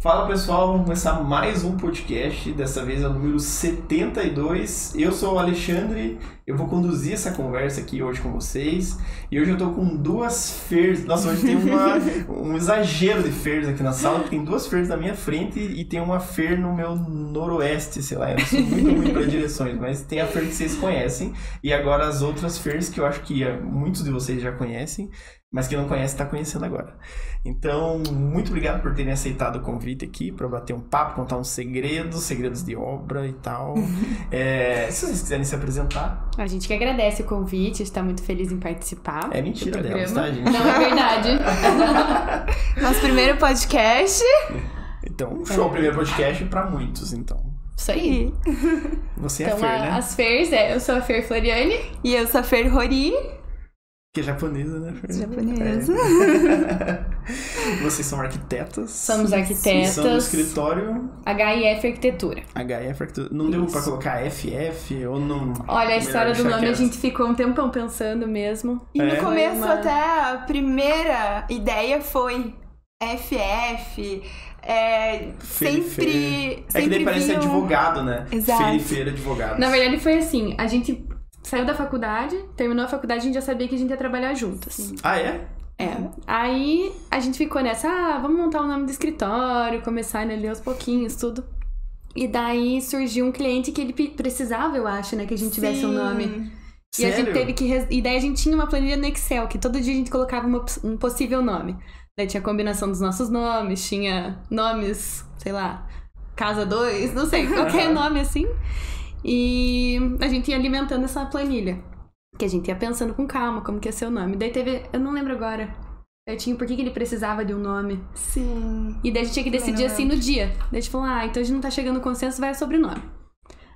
Fala pessoal, vamos começar mais um podcast, dessa vez é o número 72. Eu sou o Alexandre, eu vou conduzir essa conversa aqui hoje com vocês. E hoje eu tô com duas feiras. Nossa, hoje tem um exagero de feiras aqui na sala. Tem duas feiras na minha frente e tem uma feira no meu noroeste, sei lá. Eu sou muito ruim para direções, mas tem a feira que vocês conhecem. E agora as outras feiras que eu acho que muitos de vocês já conhecem, mas que não conhece está conhecendo agora. Então, muito obrigado por terem aceitado o convite aqui para bater um papo, contar uns segredos de obra e tal. Se vocês quiserem se apresentar. A gente que agradece o convite, está muito feliz em participar. É mentira delas, tá, gente? Não, é verdade. Nosso primeiro podcast. Então, show, primeiro podcast para muitos, então. Isso aí. Você é então, a Fer, né? As Fers, eu sou a Fer Floriani. E eu sou a Fer Rori. Que é japonesa, né, Fer? Japonesa. Vocês são arquitetas. Somos arquitetas. São do escritório HIF Arquitetura. HIF Arquitetura. Não deu pra colocar FF ou não? Olha, a história do nome a gente ficou um tempão pensando mesmo. E no começo até a primeira ideia foi FF. Sempre que daí parece advogado, né? Exato. Feira advogado. Na verdade foi assim, a gente saiu da faculdade, terminou a faculdade, a gente já sabia que a gente ia trabalhar juntas. Sim. Ah, é? Aí a gente ficou nessa, vamos montar o nome do escritório, começar a ler aos pouquinhos, tudo. E daí surgiu um cliente que ele precisava, eu acho, né, que a gente tivesse um nome. E Sério? a gente teve que... E daí a gente tinha uma planilha no Excel, que todo dia a gente colocava um possível nome. Daí tinha a combinação dos nossos nomes, tinha nomes, sei lá, Casa 2, não sei, qualquer nome assim. E a gente ia alimentando essa planilha. Que a gente ia pensando com calma como que ia ser o nome. Daí teve... Eu não lembro agora. Eu tinha por que ele precisava de um nome. Sim. E daí a gente tinha que decidir assim no dia. Daí a gente falou, então a gente não tá chegando no consenso, vai o sobrenome.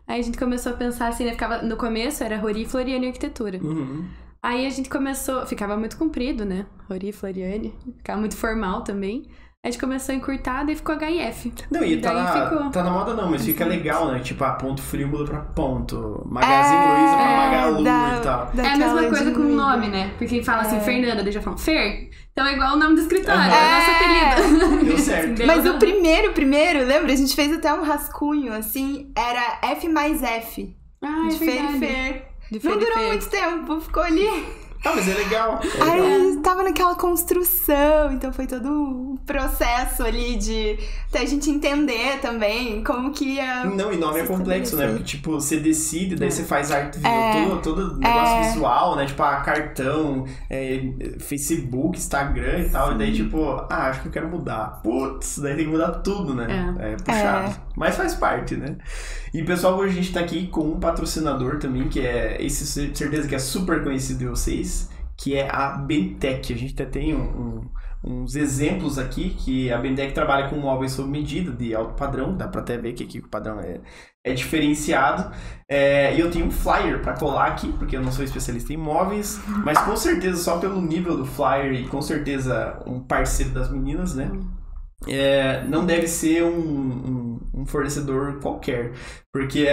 Aí a gente começou a pensar assim, né? No começo era Rori Floriani Arquitetura. Uhum. Aí a gente começou... Ficava muito comprido, né? Rori Floriani. Ficava muito formal também. A gente começou a encurtar, daí ficou HIF. Não, e tá na moda não, mas fica legal, né? Tipo, ponto frio muda pra ponto. Magazine Luiza pra Magalu e tal. É a mesma coisa com o nome, né? Porque fala assim, Fernanda, daí já falam Fer. Então é igual o nome do escritório, é nosso apelido. Deu certo. Mas o primeiro, lembra? A gente fez até um rascunho, assim, era F mais F. Ah, de Fer e Fer. Não durou muito tempo, ficou ali. Ah, mas é legal. Aí tava naquela construção, então foi todo um processo ali de até a gente entender também como que ia... Não, e nome é complexo, né? Porque, tipo, você decide, daí você faz arte, todo negócio visual, né? Tipo, cartão, Facebook, Instagram e tal. E daí, tipo, acho que eu quero mudar. Putz, daí tem que mudar tudo, né? É puxado. Mas faz parte, né? E, pessoal, hoje a gente tá aqui com um patrocinador também, que é, certeza que é super conhecido de vocês, que é a Bentec. A gente até tem uns exemplos aqui, que a Bentec trabalha com móveis sob medida, de alto padrão, dá pra até ver que aqui o padrão é diferenciado. E eu tenho um flyer pra colar aqui, porque eu não sou especialista em móveis, mas com certeza, só pelo nível do flyer e com certeza um parceiro das meninas, né? Não deve ser um fornecedor qualquer, porque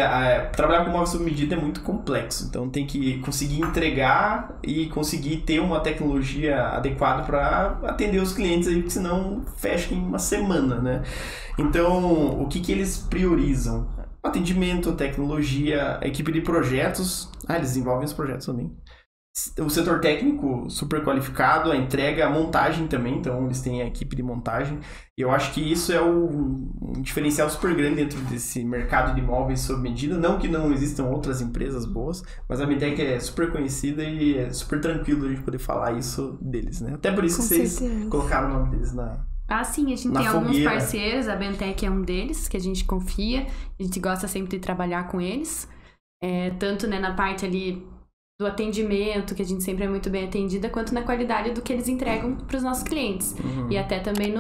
trabalhar com móveis sob medida é muito complexo, então tem que conseguir entregar e conseguir ter uma tecnologia adequada para atender os clientes aí, porque senão fecha em uma semana, né? Então, o que eles priorizam? Atendimento, tecnologia, equipe de projetos, eles desenvolvem os projetos também. O setor técnico super qualificado, a entrega, a montagem também, então eles têm a equipe de montagem. E eu acho que isso é um diferencial super grande dentro desse mercado de imóveis sob medida. Não que não existam outras empresas boas, mas a Bentec é super conhecida e é super tranquilo a gente poder falar isso deles, né? Até por isso que vocês colocaram o nome deles na... Sim, a gente tem alguns parceiros, a Bentec é um deles, que a gente confia, a gente gosta sempre de trabalhar com eles. Tanto, né, na parte ali do atendimento, que a gente sempre é muito bem atendida, quanto na qualidade do que eles entregam para os nossos clientes. E até também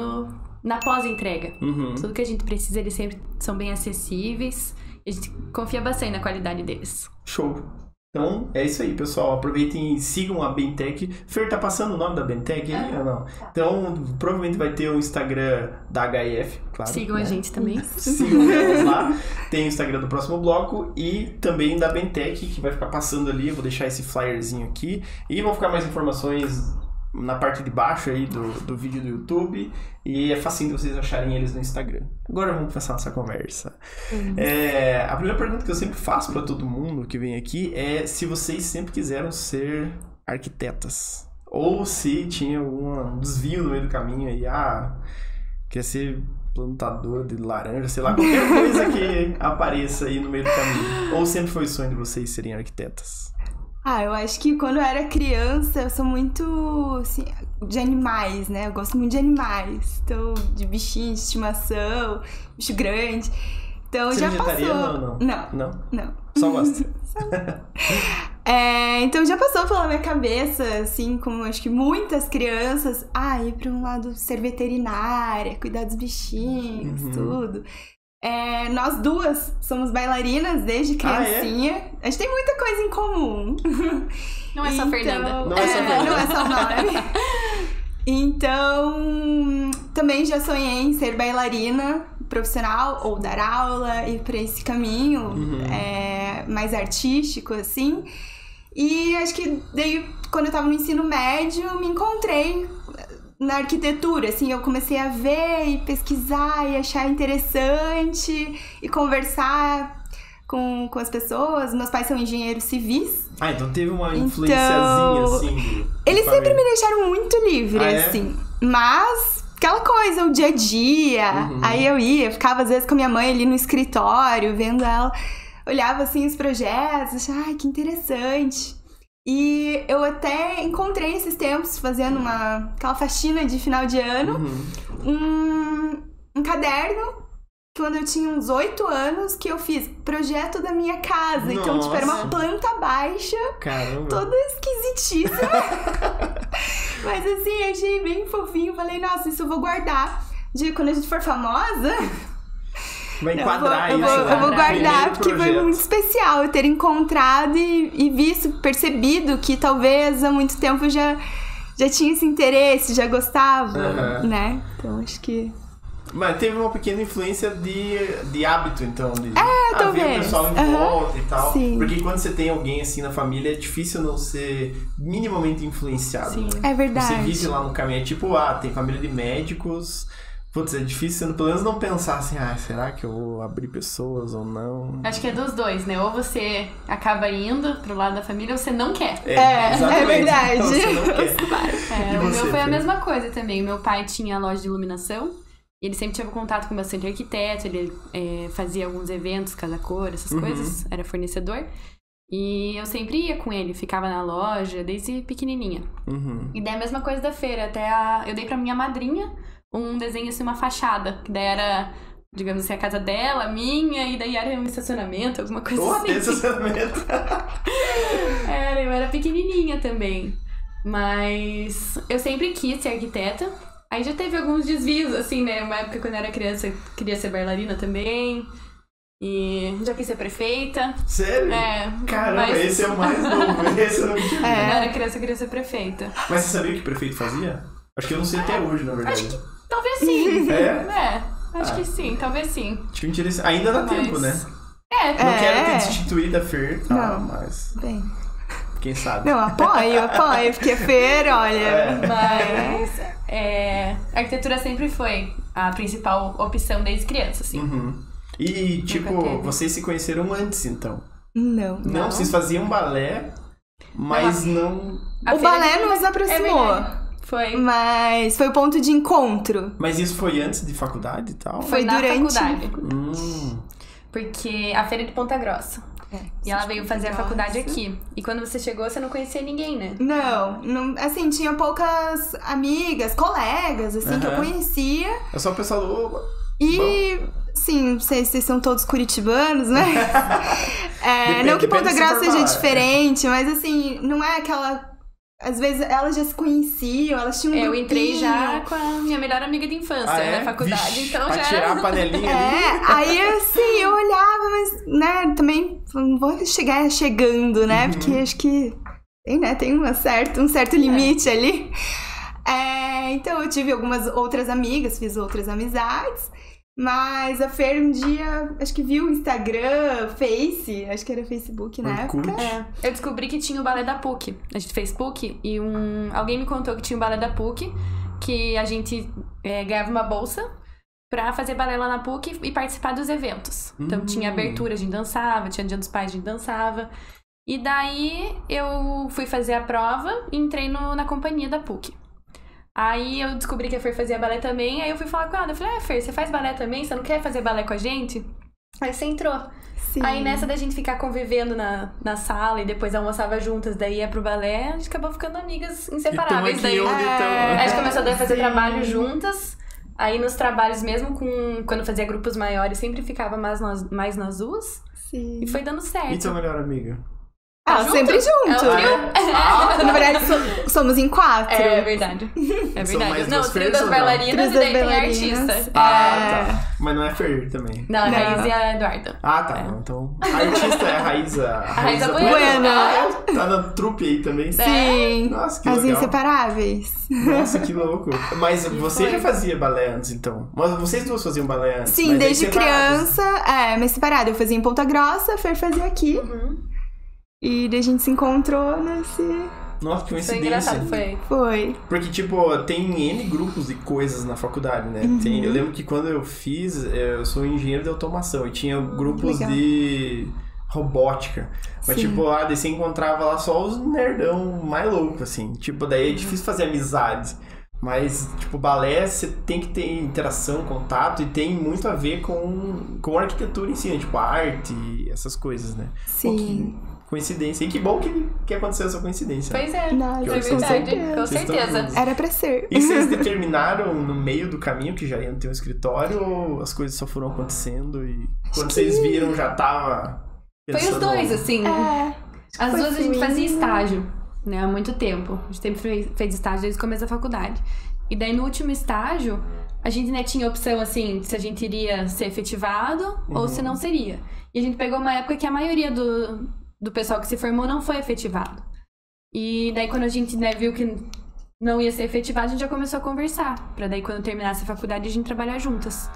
na pós-entrega. Tudo que a gente precisa, eles sempre são bem acessíveis. E a gente confia bastante na qualidade deles. Show! Então, é isso aí, pessoal. Aproveitem e sigam a Bentec. Fer, tá passando o nome da Bentec aí ou não? Então, provavelmente vai ter o Instagram da HIF, claro. Sigam a gente também. Sigam elas lá. Tem o Instagram do próximo bloco e também da Bentec, que vai ficar passando ali. Eu vou deixar esse flyerzinho aqui. E vão ficar mais informações na parte de baixo aí do vídeo do YouTube. E é facinho de vocês acharem eles no Instagram. Agora vamos começar nossa conversa. A primeira pergunta que eu sempre faço pra todo mundo que vem aqui é se vocês sempre quiseram ser arquitetas. Ou se tinha algum desvio no meio do caminho aí. Quer ser plantador de laranja, sei lá, qualquer coisa que apareça aí no meio do caminho. Ou sempre foi o sonho de vocês serem arquitetas? Eu acho que quando eu era criança, eu sou muito, assim, de animais, né? Eu gosto muito de animais. Então, de bichinho, de estimação, bicho grande. Então, Você já é vegetariana passou... ou não? Não? Só gosta? Então, já passou pela minha cabeça, assim, como acho que muitas crianças, ir pra um lado ser veterinária, cuidar dos bichinhos, tudo. Nós duas somos bailarinas desde criancinha. A gente tem muita coisa em comum. Não é só Fernanda. Não é só Fernanda. Não é só o nome. Então, também já sonhei em ser bailarina profissional ou dar aula, ir pra esse caminho mais artístico, assim. E acho que daí, quando eu tava no ensino médio, me encontrei na arquitetura, assim, eu comecei a ver e pesquisar e achar interessante e conversar com as pessoas. Meus pais são engenheiros civis. Então teve uma influenciazinha, assim. Eles sempre me deixaram muito livre, assim. Mas aquela coisa, o dia a dia. Aí eu ficava às vezes com a minha mãe ali no escritório, vendo ela, olhava assim os projetos, achava, que interessante. E eu até encontrei esses tempos fazendo aquela faxina de final de ano, um caderno, quando eu tinha uns 8 anos, que eu fiz projeto da minha casa. Nossa. Então, tipo, era uma planta baixa, Caramba. toda esquisitíssima. Mas assim, achei bem fofinho. Falei, nossa, isso eu vou guardar. Quando a gente for famosa... Vai enquadrar eu vou guardar, porque foi muito especial eu ter encontrado e percebido que talvez há muito tempo eu já tinha esse interesse, já gostava, né? Então acho que... Mas teve uma pequena influência de hábito, então, de talvez. ver o pessoal em volta e tal. Sim. Porque quando você tem alguém assim na família, é difícil não ser minimamente influenciado. Sim. Né? É verdade. Você vive lá no caminho, é tipo, tem família de médicos... Putz, é difícil, pelo menos não pensar assim, será que eu vou abrir pessoas ou não? Acho que é dos dois, né? Ou você acaba indo pro lado da família ou você não quer. É verdade. Você não quer. O meu foi a mesma coisa também. Meu pai tinha loja de iluminação e ele sempre tinha contato com bastante arquiteto, ele fazia alguns eventos, casa-cor, essas coisas, era fornecedor. E eu sempre ia com ele, ficava na loja desde pequenininha. E daí a mesma coisa da feira, eu dei pra minha madrinha um desenho assim, uma fachada, que daí era, digamos assim, a casa dela, a minha, e daí era um estacionamento, alguma coisa assim. Estacionamento. Eu era pequenininha também, mas eu sempre quis ser arquiteta. Aí já teve alguns desvios, assim, né, uma época quando eu era criança eu queria ser bailarina também, e já quis ser prefeita. Sério? Caramba, esse é o mais novo, esse eu não tinha. Quando eu era criança eu queria ser prefeita. Mas você sabia o que o prefeito fazia? Acho que eu não sei até hoje, na verdade. Acho que talvez sim. Acho que sim, talvez sim. Acho que interessante. Ainda dá tempo, né? Não quero ter destituído a Fer, mas... Bem... Quem sabe? Não, apoio, porque Fer, olha... Mas a arquitetura sempre foi a principal opção desde criança, assim. E, tipo, vocês se conheceram antes, então? Não. Não, vocês faziam balé, mas não... O balé nos aproximou. Foi. Mas foi o ponto de encontro. Mas isso foi antes de faculdade e tal? Foi na durante... faculdade. Porque a feira é de Ponta Grossa. E ela veio fazer a faculdade aqui. E quando você chegou, você não conhecia ninguém, né? Não, assim, tinha poucas amigas, colegas, assim, que eu conhecia. É só o pessoal do... E, sim, não sei se vocês são todos curitibanos, né? Não que Ponta Grossa seja diferente, mas assim, não é aquela... Às vezes elas já se conheciam, elas tinham um grupinho. Eu entrei já com a minha melhor amiga de infância na faculdade, Vixe, então pra já... tirar a panelinha ali. Aí assim, eu olhava, mas, né, também não vou chegar chegando, né? Porque acho que tem um certo limite ali. Então eu tive algumas outras amigas, fiz outras amizades. Mas a Fer um dia, acho que viu o Instagram, acho que era Facebook na época. Eu descobri que tinha o balé da PUC. A gente fez PUC e alguém me contou que tinha o balé da PUC, que a gente ganhava uma bolsa pra fazer balé lá na PUC e participar dos eventos. Então tinha abertura, a gente dançava, tinha Dia dos Pais, a gente dançava. E daí eu fui fazer a prova e entrei na companhia da PUC. Aí eu descobri que a Fer fazia balé também, aí eu fui falar com ela. Eu falei, Fer, você faz balé também? Você não quer fazer balé com a gente? Aí você entrou. Sim. Aí nessa da gente ficar convivendo na sala e depois almoçava juntas, daí ia pro balé, a gente acabou ficando amigas inseparáveis. Daí a gente começou a fazer trabalho juntas. Aí nos trabalhos mesmo, quando fazia grupos maiores, sempre ficava mais nós duas. Sim. E foi dando certo. E tua melhor amiga? Sempre junto. Na verdade, somos em 4. É verdade. É verdade. Não, o trio das bailarinas e daí tem artista. Tá. Mas não é Fer também. Não, a Raíza e a Eduarda. Tá. Então, a artista é a Raíza. A Raíza Bueno. Tá na trupe aí também. Sim. Nossa, que legal. As inseparáveis. Nossa, que louco. Mas você já fazia balé antes, então? Mas vocês duas faziam balé antes? Sim, desde criança. Mas separado. Eu fazia em Ponta Grossa, a Fer fazia aqui. E daí a gente se encontrou nesse... Nossa, que coincidência. Foi engraçado, foi. Porque, tipo, tem N grupos de coisas na faculdade, né? Eu lembro que quando eu fiz, eu sou engenheiro de automação e tinha grupos de robótica. Mas, tipo, daí você encontrava lá só os nerdão mais loucos, assim. Tipo, daí é difícil fazer amizade. Mas, tipo, balé, você tem que ter interação, contato, e tem muito a ver com a arquitetura em si, né? Tipo, a arte, essas coisas, né? Sim. Coincidência. E que bom que aconteceu essa coincidência. Pois é. Nossa, foi verdade. Com certeza. Era pra ser. E vocês determinaram no meio do caminho que já iam ter um escritório, ou as coisas só foram acontecendo e quando vocês viram já tava pensando... Foi os dois, assim. As duas a gente fazia estágio, né? Há muito tempo. A gente sempre fez estágio desde o começo da faculdade. E daí no último estágio, a gente, né, tinha opção, assim, se a gente iria ser efetivado ou se não seria. E a gente pegou uma época que a maioria do pessoal que se formou não foi efetivado. E daí quando a gente, né, viu que não ia ser efetivado, a gente já começou a conversar. Pra daí quando terminasse a faculdade a gente trabalhar juntas.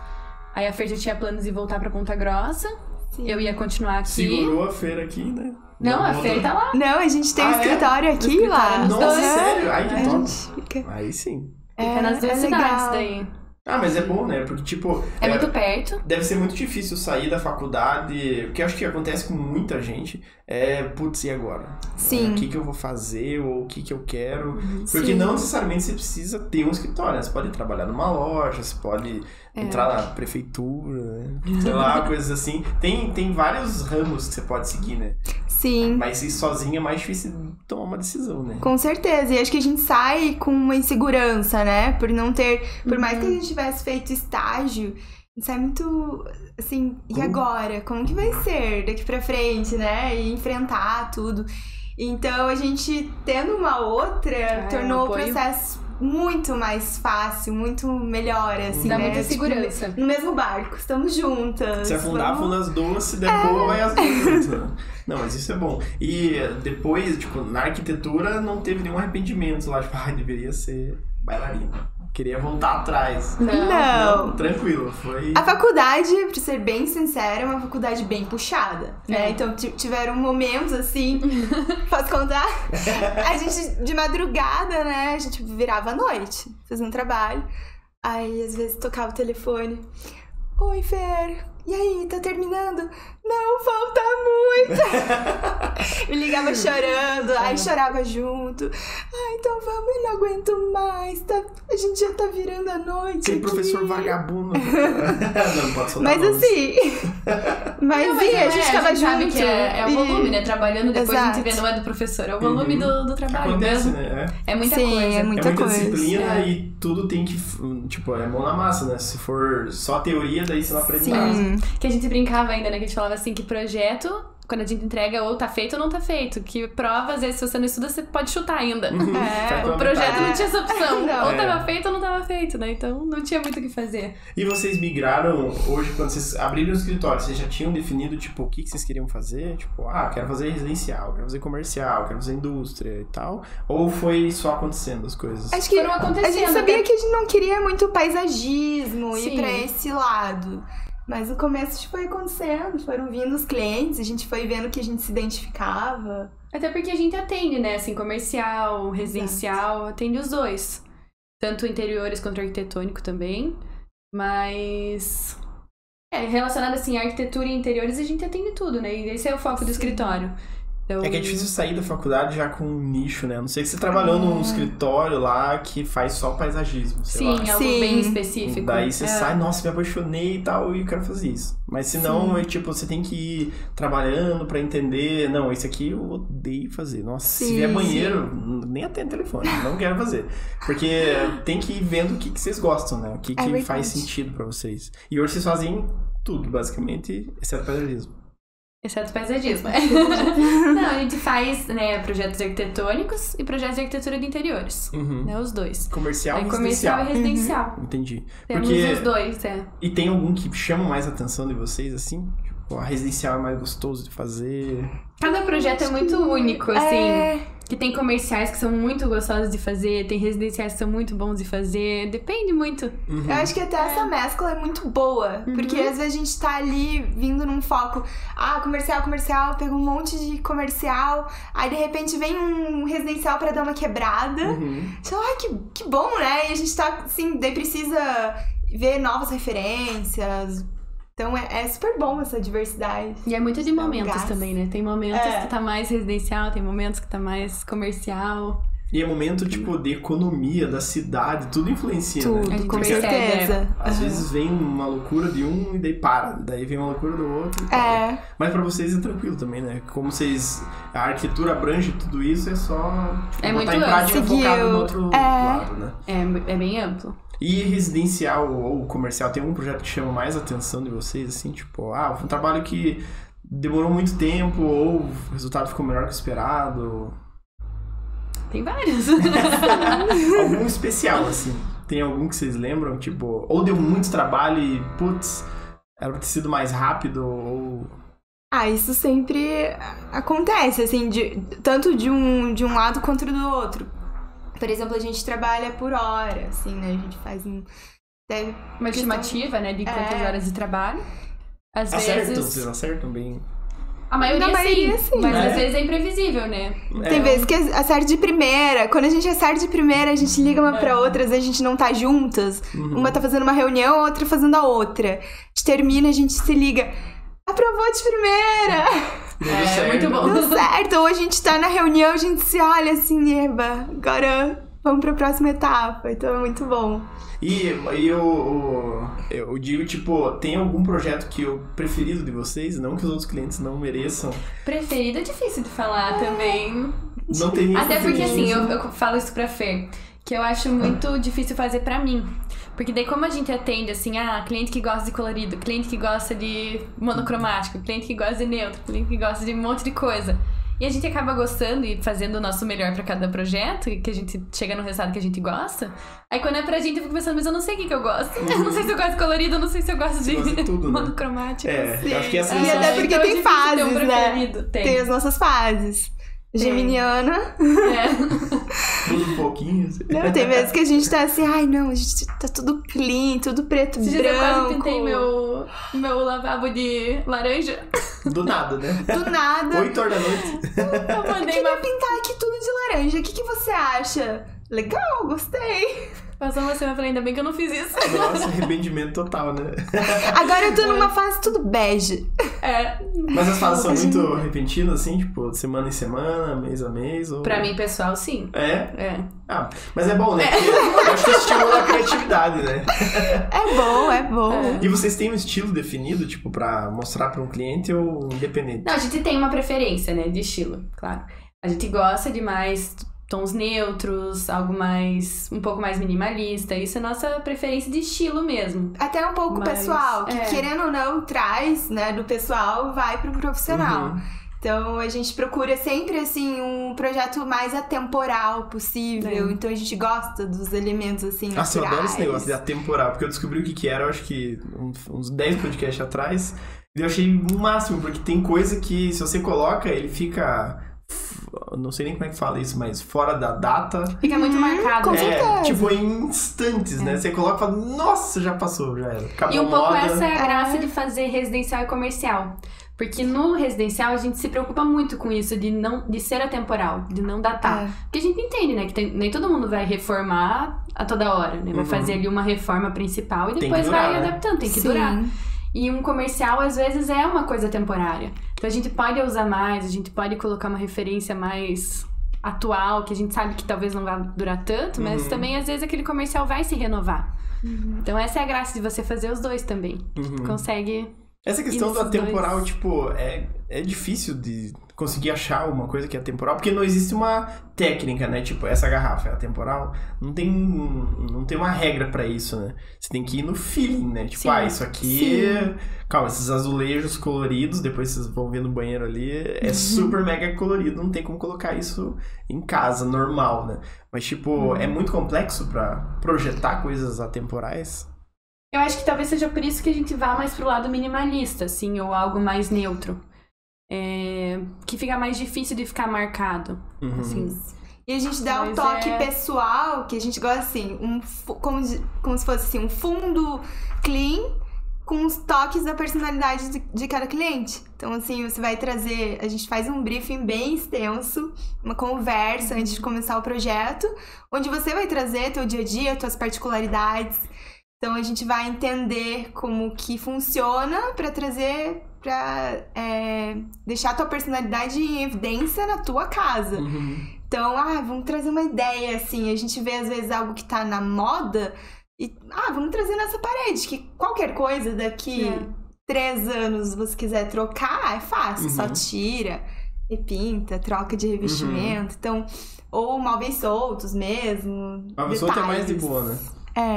Aí a Fer já tinha planos de voltar pra Ponta Grossa. Sim. Eu ia continuar aqui. Segurou a Fer aqui, né? Não, a Fer tá lá. Não, a gente tem um escritório aqui lá. Nossa, sério? Aí que top. Fica... Aí sim. Fica nas duas cidades daí. Mas é bom, né? Porque, tipo... É muito perto. Deve ser muito difícil sair da faculdade, porque eu acho que acontece com muita gente. Putz, e agora? Sim. O que eu vou fazer, ou o que eu quero? Porque não necessariamente você precisa ter um escritório, né? Você pode trabalhar numa loja, você pode entrar na prefeitura, né? Sei lá, coisas assim. Tem vários ramos que você pode seguir, né? Sim. Mas ir sozinho é mais difícil tomar uma decisão, né? Com certeza. E acho que a gente sai com uma insegurança, né? Por não ter... Por mais que a gente tivesse feito estágio, a gente sai muito... Assim, e agora? Como que vai ser daqui pra frente, né? E enfrentar tudo. Então, a gente, tendo uma outra, tornou o processo muito mais fácil, muito melhor, assim, dá né? muita segurança. Tipo, no mesmo barco, estamos juntas. Se afundar, afunda as duas, se der boa, vai as duas juntas. Não, mas isso é bom. E depois, tipo, na arquitetura não teve nenhum arrependimento lá, tipo, deveria ser bailarina. Queria voltar atrás. Não. Tranquilo, foi... A faculdade, pra ser bem sincera, é uma faculdade bem puxada, né? Então tiveram momentos assim, posso contar? A gente, de madrugada, né? A gente virava à noite, fazia um trabalho. Aí, às vezes, tocava o telefone. Oi, Fer. E aí, tá terminando? Não, falta muito. Me ligava chorando, aí chorava junto. Então vamos, eu não aguento mais. A gente já tá virando a noite. Tem professor vagabundo. Não pode soltar mas assim. Mas a gente tava junto. Sabe que é o volume, né? Trabalhando, depois a gente vê, não é do professor, é o volume do trabalho. Acontece, mesmo. Né? É muita coisa. É muita coisa. Disciplina e tudo tem que. Tipo, é mão na massa, né? Se for só teoria, daí você não aprende nada. Que a gente brincava ainda, né? Que a gente falava assim que projeto quando a gente entrega ou tá feito ou não tá feito. Que prova, às vezes, se você não estuda, você pode chutar ainda. O projeto não tinha essa opção. Ou tava feito ou não tava feito, né? Então não tinha muito o que fazer. E vocês migraram hoje, quando vocês abriram o escritório, vocês já tinham definido, tipo, o que vocês queriam fazer? Tipo, quero fazer residencial, quero fazer comercial, quero fazer indústria e tal? Ou foi só acontecendo as coisas? Acho que foram acontecendo. A gente sabia que a gente não queria muito paisagismo, ir pra esse lado. Mas no começo foi acontecendo, foram vindo os clientes, a gente foi vendo que a gente se identificava. Até porque a gente atende, né, assim, comercial, residencial, atende os dois. Tanto interiores quanto arquitetônico também. Mas... relacionado, assim, à arquitetura e interiores, a gente atende tudo, né? E esse é o foco do escritório. Então... É que é difícil sair da faculdade já com um nicho, né? A não sei que você trabalhou num escritório lá que faz só paisagismo, sei lá. Algo bem específico. Daí você sai, nossa, me apaixonei e tal, e eu quero fazer isso. Mas se não, você tem que ir trabalhando pra entender, não, esse aqui eu odeio fazer. Nossa, se vier banheiro, nem atendo telefone, não quero fazer. Porque tem que ir vendo o que vocês gostam, né? O que faz sentido pra vocês. E hoje vocês fazem tudo, basicamente, exceto paisagismo. Exceto paisagismo. Não, a gente faz, né, projetos arquitetônicos e projetos de arquitetura de interiores. Né, os dois. Comercial e residencial. Comercial e residencial. Entendi. Temos os dois, E tem algum que chama mais a atenção de vocês, assim? Tipo, a residencial é mais gostoso de fazer? Cada projeto é muito único, assim. Que tem comerciais que são muito gostosos de fazer, tem residenciais que são muito bons de fazer, depende muito. Eu acho que até essa mescla é muito boa, porque às vezes a gente tá ali vindo num foco, comercial, pega um monte de comercial, aí de repente vem um residencial pra dar uma quebrada. Que bom, né? E a gente tá, assim, daí precisa ver novas referências. Então é super bom essa diversidade. E é muito de momentos também, né? Tem momentos que tá mais residencial, tem momentos que tá mais comercial. E é momento, tipo, de economia da cidade, tudo influencia, né? Tudo, com certeza. Às vezes vem uma loucura de um e daí para. Daí vem uma loucura do outro. Mas pra vocês é tranquilo também, né? Como vocês... A arquitetura abrange tudo isso, é só... Tipo, muito em prática focado no outro lado, né? É bem amplo. E residencial ou comercial, tem algum projeto que chama mais a atenção de vocês, assim, tipo, um trabalho que demorou muito tempo ou o resultado ficou melhor que o esperado? Tem vários. Algum especial, assim? Tem algum que vocês lembram, tipo, ou deu muito trabalho e, putz, era pra ter sido mais rápido, ou... Isso sempre acontece, assim, tanto de um lado quanto do outro. Por exemplo, a gente trabalha por hora, assim, né? A gente faz uma estimativa, né? De quantas horas de trabalho. Às vezes... Vocês acertam bem? A maioria sim. Mas às vezes é imprevisível, né? Tem vezes que acerta de primeira. Quando a gente acerta de primeira, a gente liga uma pra outra, às vezes a gente não tá juntas. Uma tá fazendo uma reunião, a outra fazendo a outra. A gente termina, a gente se liga. Aprovou de primeira! Muito bom. Deu certo. Ou a gente tá na reunião, a gente se olha assim, Eba, agora vamos pra próxima etapa. Então é muito bom. E eu digo, tipo, tem algum projeto que o preferido de vocês? Não que os outros clientes não mereçam. Preferido é difícil de falar também. Não tem nem Até porque, assim, eu falo isso pra Fer, que eu acho muito difícil fazer pra mim. Porque daí como a gente atende, assim, cliente que gosta de colorido, cliente que gosta de monocromático, cliente que gosta de neutro, cliente que gosta de um monte de coisa. E a gente acaba gostando e fazendo o nosso melhor pra cada projeto, e que a gente chega no resultado que a gente gosta. Aí quando é pra gente, eu fico pensando, mas eu não sei o que eu gosto. Eu não sei se eu gosto de colorido, eu não sei se eu gosto de tudo, monocromático. Né? Eu acho que essa E até porque então tem fases, né? Tem as nossas fases. Geminiana. Tudo um pouquinho. Assim. Não, tem vezes que a gente tá assim, a gente tá tudo clean, tudo preto, branco. Eu quase pintei meu lavabo de laranja. Do nada, né? Do nada. 8 horas da noite. Eu queria pintar aqui tudo de laranja. O que você acha? Legal, gostei. Passou uma semana e falei, ainda bem que eu não fiz isso. Nossa, arrependimento total, né? Agora eu tô numa fase tudo bege. Mas as fases são muito repentinas, assim? Tipo, de semana em semana, mês a mês? Ou... Pra mim, pessoal, sim. É? Mas é bom, né? Porque eu acho que estimula a criatividade, né? É bom. E vocês têm um estilo definido, tipo, pra mostrar pra um cliente ou independente? Não, a gente tem uma preferência, né? De estilo, claro. A gente gosta de mais tons neutros, algo um pouco mais minimalista. Isso é nossa preferência de estilo mesmo. Até um pouco pessoal, que querendo ou não, traz, né, do pessoal, vai pro profissional. Então, a gente procura sempre, assim, um projeto mais atemporal possível. Então, a gente gosta dos elementos, assim, naturais. Eu adoro esse negócio de atemporal, porque eu descobri o que era, eu acho que uns 10 podcasts atrás. E eu achei o máximo, porque tem coisa que, se você coloca, ele fica... Não sei nem como é que fala isso, mas fora da data. Fica muito marcado. Com certeza. Tipo, em instantes, né? Você coloca e fala, nossa, já passou, já era. Acabou. E um pouco essa é a graça de fazer residencial e comercial. Porque no residencial a gente se preocupa muito com isso, de ser atemporal, de não datar. Porque a gente entende, né? Que nem todo mundo vai reformar a toda hora, né? Vai fazer ali uma reforma principal e depois vai adaptando, tem que durar. E um comercial, às vezes, é uma coisa temporária. Então, a gente pode usar mais, a gente pode colocar uma referência mais atual, que a gente sabe que talvez não vai durar tanto, mas também, às vezes, aquele comercial vai se renovar. Então, essa é a graça de você fazer os dois também. Tu consegue... Essa questão do atemporal, tipo, é difícil de conseguir achar uma coisa que é atemporal, porque não existe uma técnica, né? Tipo, essa garrafa é atemporal. Não tem uma regra pra isso, né? Você tem que ir no feeling, né? Tipo, isso aqui... Calma, esses azulejos coloridos, depois vocês vão ver no banheiro ali, é super mega colorido, não tem como colocar isso em casa, normal, né? Mas, tipo, é muito complexo pra projetar coisas atemporais. Eu acho que talvez seja por isso que a gente vá mais pro lado minimalista, assim, ou algo mais neutro. Que fica mais difícil de ficar marcado, assim. E a gente dá um toque pessoal, que a gente gosta, assim, como se fosse, assim, um fundo clean com os toques da personalidade de cada cliente. Então, assim, você vai trazer... A gente faz um briefing bem extenso, uma conversa antes de começar o projeto, onde você vai trazer teu dia a dia, tuas particularidades. Então, a gente vai entender como que funciona para trazer... pra deixar a tua personalidade em evidência na tua casa. Então, vamos trazer uma ideia, assim. A gente vê, às vezes, algo que tá na moda e, vamos trazer nessa parede, que qualquer coisa daqui 3 anos você quiser trocar, é fácil. Só tira, repinta, troca de revestimento. Então, ou móveis soltos mesmo. Móveis solto é mais de boa, né?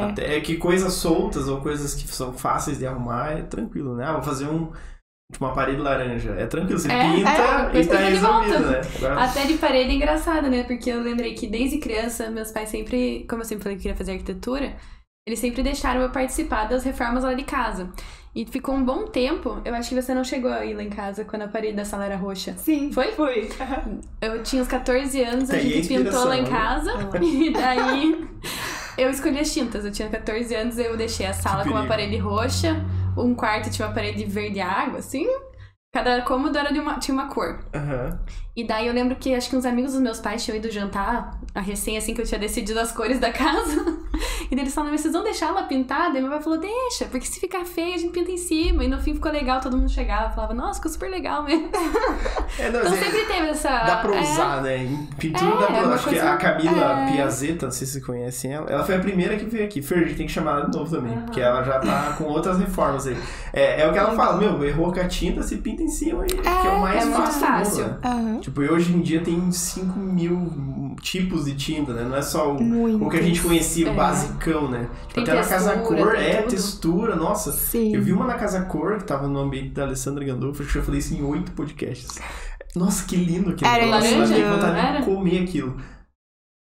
Até que coisas soltas ou coisas que são fáceis de arrumar é tranquilo, né? Vou fazer uma parede laranja. É tranquilo, você pinta e tá resolvido, né? Agora... Até de parede é engraçado, né? Porque eu lembrei que desde criança, meus pais sempre, como eu sempre falei que queria fazer arquitetura, eles sempre deixaram eu participar das reformas lá de casa. E ficou um bom tempo, eu acho que você não chegou aí lá em casa quando a parede da sala era roxa. Sim. Foi? Foi. Eu tinha uns 14 anos, a gente pintou lá em casa. E daí eu escolhi as tintas. Eu tinha 14 anos, eu deixei a sala com uma parede roxa. Um quarto tinha uma parede verde água, assim. Cada cômodo tinha uma cor. E daí eu lembro que acho que uns amigos dos meus pais tinham ido jantar, recém assim que eu tinha decidido as cores da casa. E daí eles falaram, mas vocês vão deixar ela pintada? E meu pai falou, deixa, porque se ficar feia a gente pinta em cima. E no fim ficou legal, todo mundo chegava e falava, nossa, ficou super legal mesmo. Então sempre teve essa... Dá pra usar, né? Em pintura dá pra usar. Acho que a Camila Piazzetta, não sei se vocês conhecem ela, ela foi a primeira que veio aqui. Fer, a gente tem que chamar ela de novo também, porque ela já tá com outras reformas aí. É o que ela fala, errou com a tinta, se pinta em cima, que é o mais fácil. Tipo, hoje em dia tem 5.000 tipos de tinta, né? Não é só o que a gente conhecia, o basicão, né? Tipo, até na Casa Cor, textura, nossa. Sim. Eu vi uma na Casa Cor, que tava no ambiente da Alessandra Gandolfo, acho que eu falei isso em 8 podcasts. Nossa, que lindo aquilo. Era laranja? Eu tinha vontade de comer aquilo.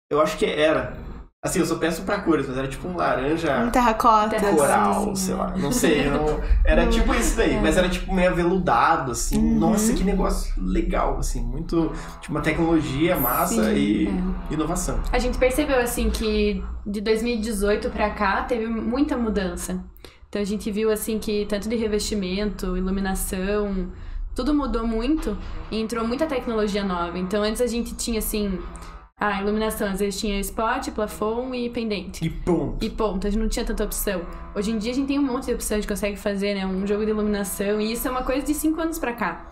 Eu acho que era. Assim, eu só peço pra cores, mas era tipo um laranja... Um terracota. Coral, assim. sei lá. Não sei. Era tipo isso daí. Mas era tipo meio aveludado, assim. Nossa, que negócio legal, assim. Muito... Tipo, uma tecnologia massa e inovação. A gente percebeu, assim, que de 2018 pra cá teve muita mudança. Então a gente viu, assim, que tanto de revestimento, iluminação... Tudo mudou muito e entrou muita tecnologia nova. Então antes a gente tinha, assim... iluminação, às vezes tinha spot, plafond e pendente. E ponto. A gente não tinha tanta opção. Hoje em dia a gente tem um monte de opção, a gente consegue fazer, né, um jogo de iluminação, e isso é uma coisa de 5 anos pra cá.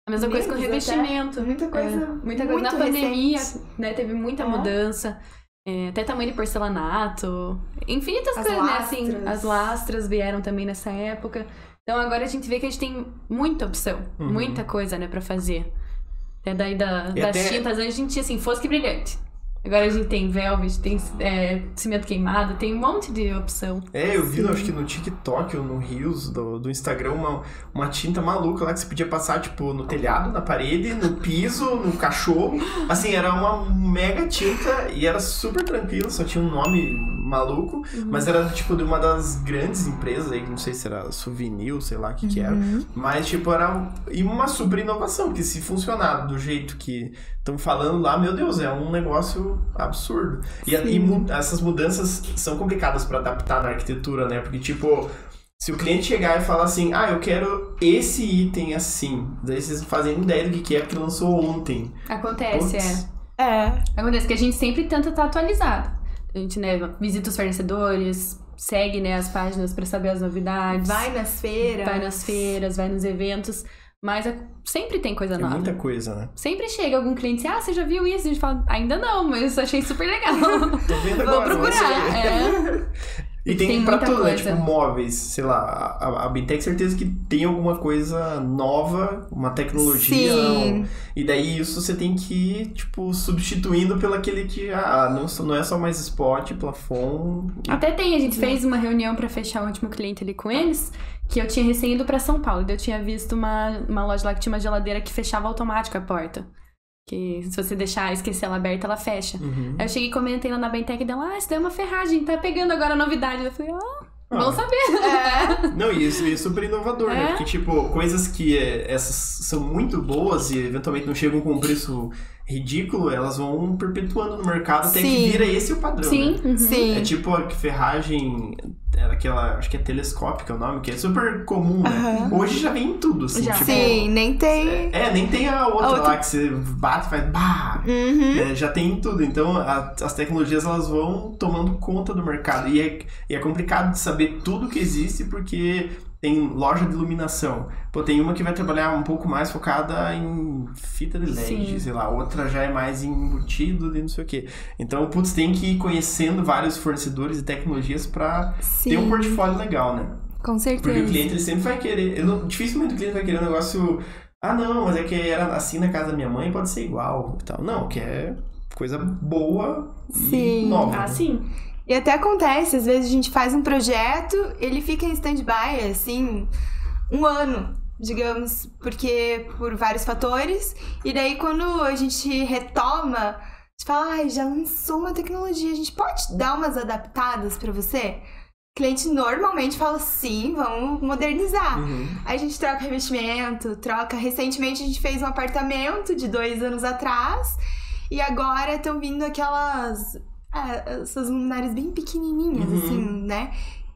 A mesma coisa com o revestimento. Muita coisa. Muita coisa. Na pandemia, né, teve muita mudança. Até tamanho de porcelanato. Infinitas coisas, lastras. Né, assim. As lastras vieram também nessa época. Então agora a gente vê que a gente tem muita opção, muita coisa, né, pra fazer. Até daí das tintas, a gente tinha assim, fosca e brilhante. Agora a gente tem Velvet, tem cimento queimado, tem um monte de opção. Eu vi, acho que no TikTok ou no Reels do Instagram, uma tinta maluca lá que você podia passar, tipo, no telhado, na parede, no piso, no cachorro. Assim, era uma mega tinta e era super tranquilo, só tinha um nome maluco, mas era, tipo, de uma das grandes empresas aí, não sei se era Souvenir, sei lá o que era, mas, tipo, era uma super inovação, que se funcionar do jeito que estão falando lá, meu Deus, é um negócio absurdo. E essas mudanças são complicadas para adaptar na arquitetura, né? Porque, tipo, se o cliente chegar e falar assim, eu quero esse item assim, daí vocês não fazem ideia do que é, porque lançou ontem. Acontece, Acontece que a gente sempre tenta estar atualizado. A gente, né, visita os fornecedores, segue, né, as páginas para saber as novidades. Vai nas feiras, vai nos eventos. Mas sempre tem coisa nova. Muita coisa, né? Sempre chega algum cliente e você já viu isso? A gente fala, ainda não, mas achei super legal. Tô vendo agora. Vou procurar. E tem pra tudo, né? Tipo, móveis, sei lá, a Bintec certeza que tem alguma coisa nova, uma tecnologia. E daí isso você tem que ir, tipo, substituindo pelo aquele que, não é só mais spot, plafond. Até tem, a gente fez uma reunião pra fechar o último cliente ali com eles, que eu tinha recém ido pra São Paulo. Eu tinha visto uma loja lá que tinha uma geladeira que fechava automático a porta. Que se você esquecer ela aberta, ela fecha. Aí eu cheguei e comentei lá na Bentec dela, isso daí é uma ferragem, tá pegando agora a novidade. Eu falei, bom saber. Não, e isso é super inovador, né? Porque, tipo, coisas que essas são muito boas e eventualmente não chegam com um preço ridículo, elas vão perpetuando no mercado até que vira esse o padrão, né? Sim. É tipo a ferragem, era aquela, acho que é telescópica o nome, que é super comum, né? Hoje já vem em tudo, assim. Já. Tipo, Sim, nem tem... nem tem a outra lá que você bate e faz bah! Já tem em tudo. Então, as tecnologias, elas vão tomando conta do mercado. E é complicado de saber tudo que existe, porque tem loja de iluminação. Pô, tem uma que vai trabalhar um pouco mais focada em fita de LED, sei lá. Outra já é mais em embutido de não sei o quê. Então, putz, tem que ir conhecendo vários fornecedores e tecnologias pra ter um portfólio legal, né? Com certeza. Porque o cliente, ele sempre vai querer... dificilmente o cliente vai querer um negócio... não, mas é que era assim na casa da minha mãe, pode ser igual e tal. Não, quer coisa boa e nova. Sim. E até acontece, às vezes a gente faz um projeto, ele fica em stand-by, assim, 1 ano, digamos, porque por vários fatores. E daí quando a gente retoma, a gente fala, já lançou uma tecnologia, a gente pode dar umas adaptadas pra você? O cliente normalmente fala, sim, vamos modernizar. Aí a gente troca revestimento, Recentemente a gente fez um apartamento de 2 anos atrás, e agora estão vindo essas luminárias bem pequenininhas, assim, né?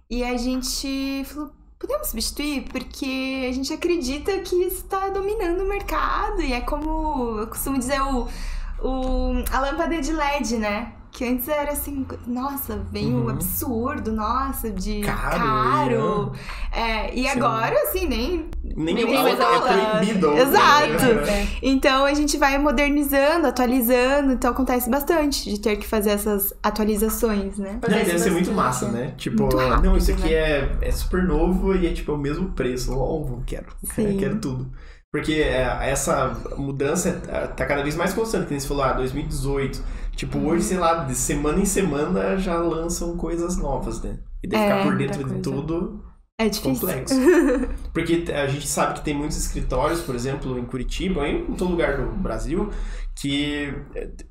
E a gente falou, podemos substituir? Porque a gente acredita que isso tá dominando o mercado. E é como eu costumo dizer, a lâmpada de LED, né? Que antes era assim, nossa, veio absurdo, nossa, de caro. E agora, assim, nem tem mais proibido. Exato. Então, a gente vai modernizando, atualizando. Então, acontece bastante de ter que fazer essas atualizações, né? Deve ser muito massa, né? Tipo, rápido, não, isso aqui é super novo e é tipo o mesmo preço. Quero tudo. Porque essa mudança tá cada vez mais constante, que você falou, 2018. Tipo, hoje, sei lá, de semana em semana já lançam coisas novas, né? E daí ficar por dentro de tudo é difícil. Complexo. Porque a gente sabe que tem muitos escritórios, por exemplo, em Curitiba, em todo lugar do Brasil, que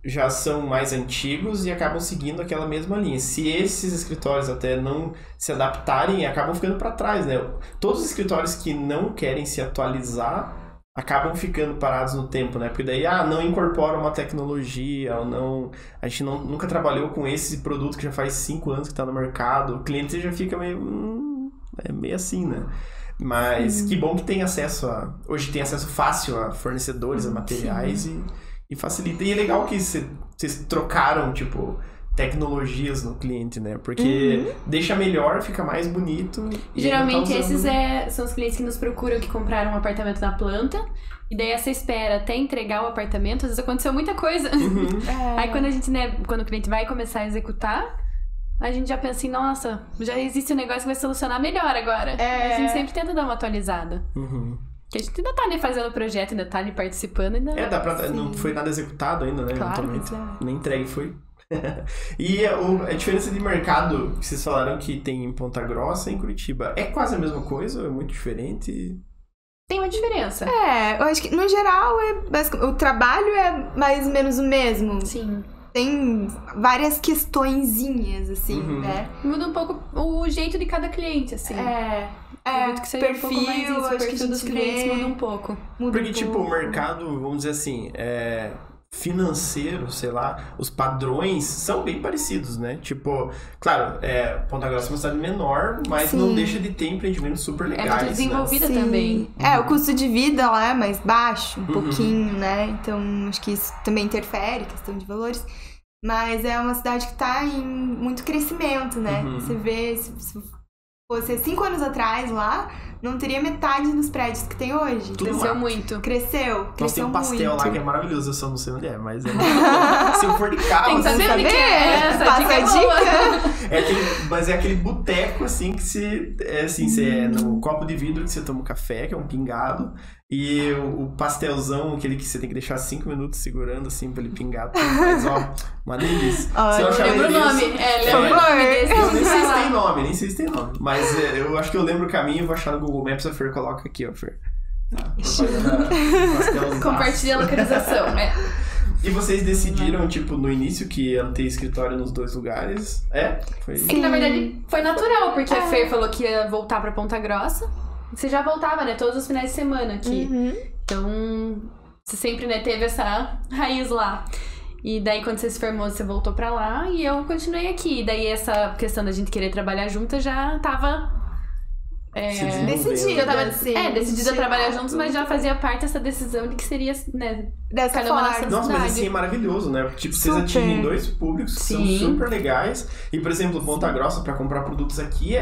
já são mais antigos e acabam seguindo aquela mesma linha. Se esses escritórios até não se adaptarem, acabam ficando para trás, né? Todos os escritórios que não querem se atualizar acabam ficando parados no tempo, né? Porque daí, não incorpora uma tecnologia, ou não... A gente nunca trabalhou com esse produto que já faz 5 anos que está no mercado. O cliente já fica meio... é meio assim, né? Mas que bom que tem acesso hoje tem acesso fácil a fornecedores, a materiais e facilita. E é legal que vocês trocaram, tipo... tecnologias no cliente, né? Porque deixa melhor, fica mais bonito. Geralmente esses são os clientes que nos procuram, que compraram um apartamento na planta. E daí essa espera até entregar o apartamento, às vezes aconteceu muita coisa. Aí quando a gente, né, quando o cliente vai começar a executar, a gente já pensa assim, nossa, já existe um negócio que vai solucionar melhor agora. A gente sempre tenta dar uma atualizada. Que a gente ainda tá ali fazendo o projeto, ainda tá ali participando. Ainda... dá pra... Não foi nada executado ainda, né? Claro, nem entregue foi. E a diferença de mercado que vocês falaram que tem em Ponta Grossa e em Curitiba, é quase a mesma coisa ou é muito diferente? Tem uma diferença. Eu acho que no geral o trabalho é mais ou menos o mesmo. Sim. Tem várias questõezinhas, assim, né? Muda um pouco o jeito de cada cliente, assim. Que perfil, um pouco mais isso, acho o que a perfil dos gente clientes vê. muda um pouco. Porque, tipo, o mercado, vamos dizer assim, financeiro, sei lá, os padrões são bem parecidos, né? Tipo, claro, Ponta Grossa é uma cidade menor, mas não deixa de ter empreendimentos super legais. É muito desenvolvida também. O custo de vida lá é mais baixo, um pouquinho, né? Então, acho que isso também interfere, questão de valores. Mas é uma cidade que tá em muito crescimento, né? Você vê, se fosse 5 anos atrás lá, não teria metade dos prédios que tem hoje. Cresceu muito. Cresceu Nós tem um pastel muito. lá que é maravilhoso, eu só não sei onde é, mas se eu for de carro... Tem que saber onde que é essa, passa a dica. Mas é aquele boteco, assim, que você é no copo de vidro que você toma um café, que é um pingado, e o pastelzão, aquele que você tem que deixar 5 minutos segurando, assim, pra ele pingar. Mas, uma delícia. Lembra o nome. Eu nem sei se tem nome. Mas eu acho que eu lembro o caminho, vou achar no Google Maps, a Fer coloca aqui, ó, Fer. Compartilha a localização, E vocês decidiram, tipo, no início que iam ter escritório nos 2 lugares? Foi isso? É que, na verdade, foi natural, porque a Fer falou que ia voltar pra Ponta Grossa. Você já voltava, né? Todos os finais de semana aqui. Então, você sempre, né, teve essa raiz lá. E daí, quando você se formou, você voltou pra lá e eu continuei aqui. E daí, essa questão da gente querer trabalhar juntas já tava... decidida a trabalhar juntos, mas já fazia parte dessa decisão de que seria, né, dessa forma. Nossa, mas assim é maravilhoso, né? Tipo, vocês atingem 2 públicos que são super legais. E, por exemplo, Ponta Grossa, pra comprar produtos aqui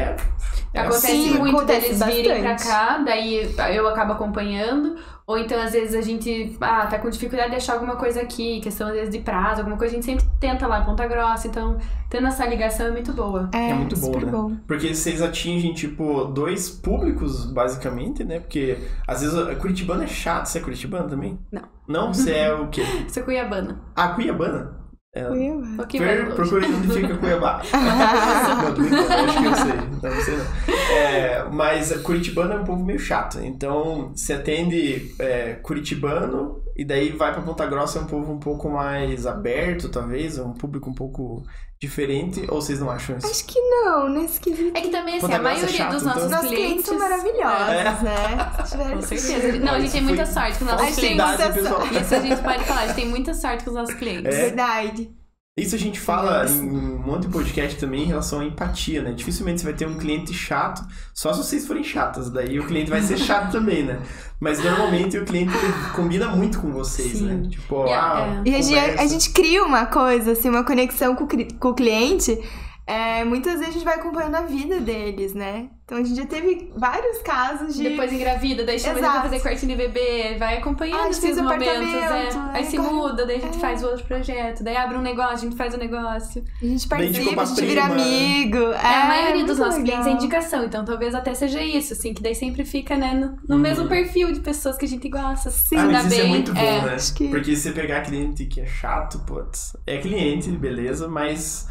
acontece muito deles virem pra cá, daí eu acabo acompanhando. Ou então, às vezes, a gente tá com dificuldade de achar alguma coisa aqui, questão, às vezes, de prazo, alguma coisa, a gente sempre tenta lá em Ponta Grossa. Então, tendo essa ligação é muito boa. É muito bom, né? Bom. Porque vocês atingem, tipo, 2 públicos, basicamente, né? Porque, às vezes, Curitibano é chato. Você é curitibano também? Não. Não? Você é o quê? Sou cuiabana. Cuiabana? Cuiabá. Procure onde fica Cuiabá. Não, tô brincando, acho que eu sei. Não sei não. Mas Curitibano é um povo meio chato. Então, você atende curitibano e daí vai pra Ponta Grossa, é um povo um pouco mais aberto, talvez, um público um pouco diferente, ou vocês não acham isso? Acho que não, nesse quesito. É que também, assim, a maioria dos nossos clientes são maravilhosos, né? Com certeza. Não, a gente tem muita sorte com os nossos clientes. Isso a gente pode falar, a gente tem muita sorte com os nossos clientes. Verdade. Isso a gente fala em um monte de podcast também em relação à empatia, né? Dificilmente você vai ter um cliente chato, só se vocês forem chatas, daí o cliente vai ser chato também, né? Mas normalmente o cliente combina muito com vocês, né? Tipo, E a gente cria uma coisa, assim, uma conexão com o cliente. Muitas vezes a gente vai acompanhando a vida deles, né? Então a gente já teve vários casos de... Depois engravida, daí chama ele pra fazer quartinho de bebê, vai acompanhando esses momentos, aí se muda, daí a gente faz o outro projeto, daí abre um negócio, a gente faz o negócio. A gente participa, a gente vira amigo. A maioria dos nossos clientes é indicação, então talvez até seja isso, assim, que daí sempre fica, né, no mesmo perfil de pessoas que a gente gosta. Sim, mas isso é muito bom, né? Porque se você pegar cliente que é chato, putz, é cliente, beleza, mas...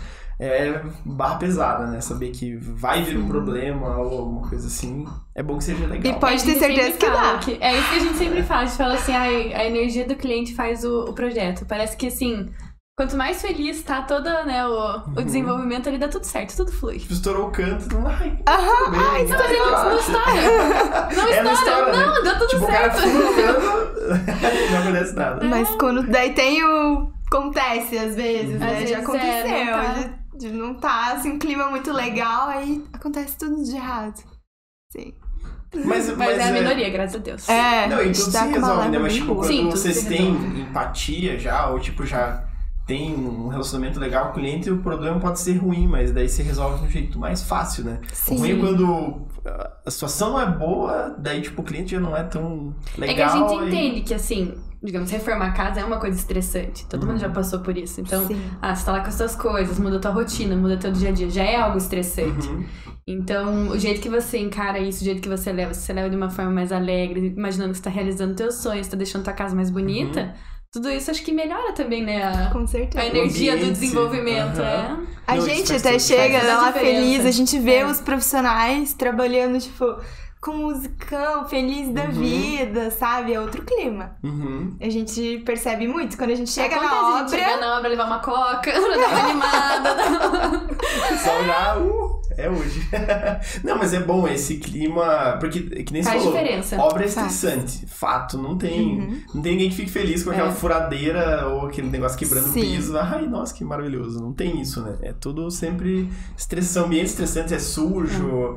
barra pesada, né? Saber que vai vir um problema ou alguma coisa assim. É bom que seja legal. E pode ter certeza que dá. É isso que a gente sempre faz. A gente fala assim, a energia do cliente faz o projeto. Parece que, assim, quanto mais feliz tá todo, né, o desenvolvimento ali, dá tudo certo, tudo flui. Estourou o canto, não vai. Não estoura. Não, deu tudo tipo, certo. O cara fura o canto, não acontece nada. Mas quando daí tem o... Acontece, às vezes, né? Já aconteceu. De não tá, assim, um clima muito legal, aí acontece tudo de errado. Sim. Mas é a minoria, graças a Deus. Não, e tudo se resolve, né? Mas, tipo, quando vocês têm resolve. empatia já, ou, tipo, já tem um relacionamento legal com o cliente, o problema pode ser ruim, mas daí se resolve de um jeito mais fácil, né? Sim. O ruim é quando a situação não é boa, daí, tipo, o cliente já não é tão legal. É que a gente entende que, assim... digamos, reformar a casa é uma coisa estressante. Todo mundo já passou por isso. Então, você tá lá com as suas coisas, muda a tua rotina, muda teu dia a dia. Já é algo estressante. Então, o jeito que você encara isso, o jeito que você leva de uma forma mais alegre, imaginando que você tá realizando teus sonhos, tá deixando tua casa mais bonita. Tudo isso acho que melhora também, né? Com certeza. A energia do desenvolvimento. A gente até chega lá feliz, a gente vê os profissionais trabalhando, tipo, com musicão, feliz da vida, sabe? É outro clima. A gente percebe muito. Quando a gente chega na obra... A gente chega na obra, levar uma coca, pra dar uma animada. Só já... é hoje. Não, mas é bom esse clima, porque, que nem você falou, diferença. Obra é estressante, fato, não tem ninguém que fique feliz com aquela furadeira ou aquele negócio quebrando o piso. Ai, nossa, que maravilhoso. Não tem isso, né? É tudo sempre estressante, ambiente estressante, é sujo,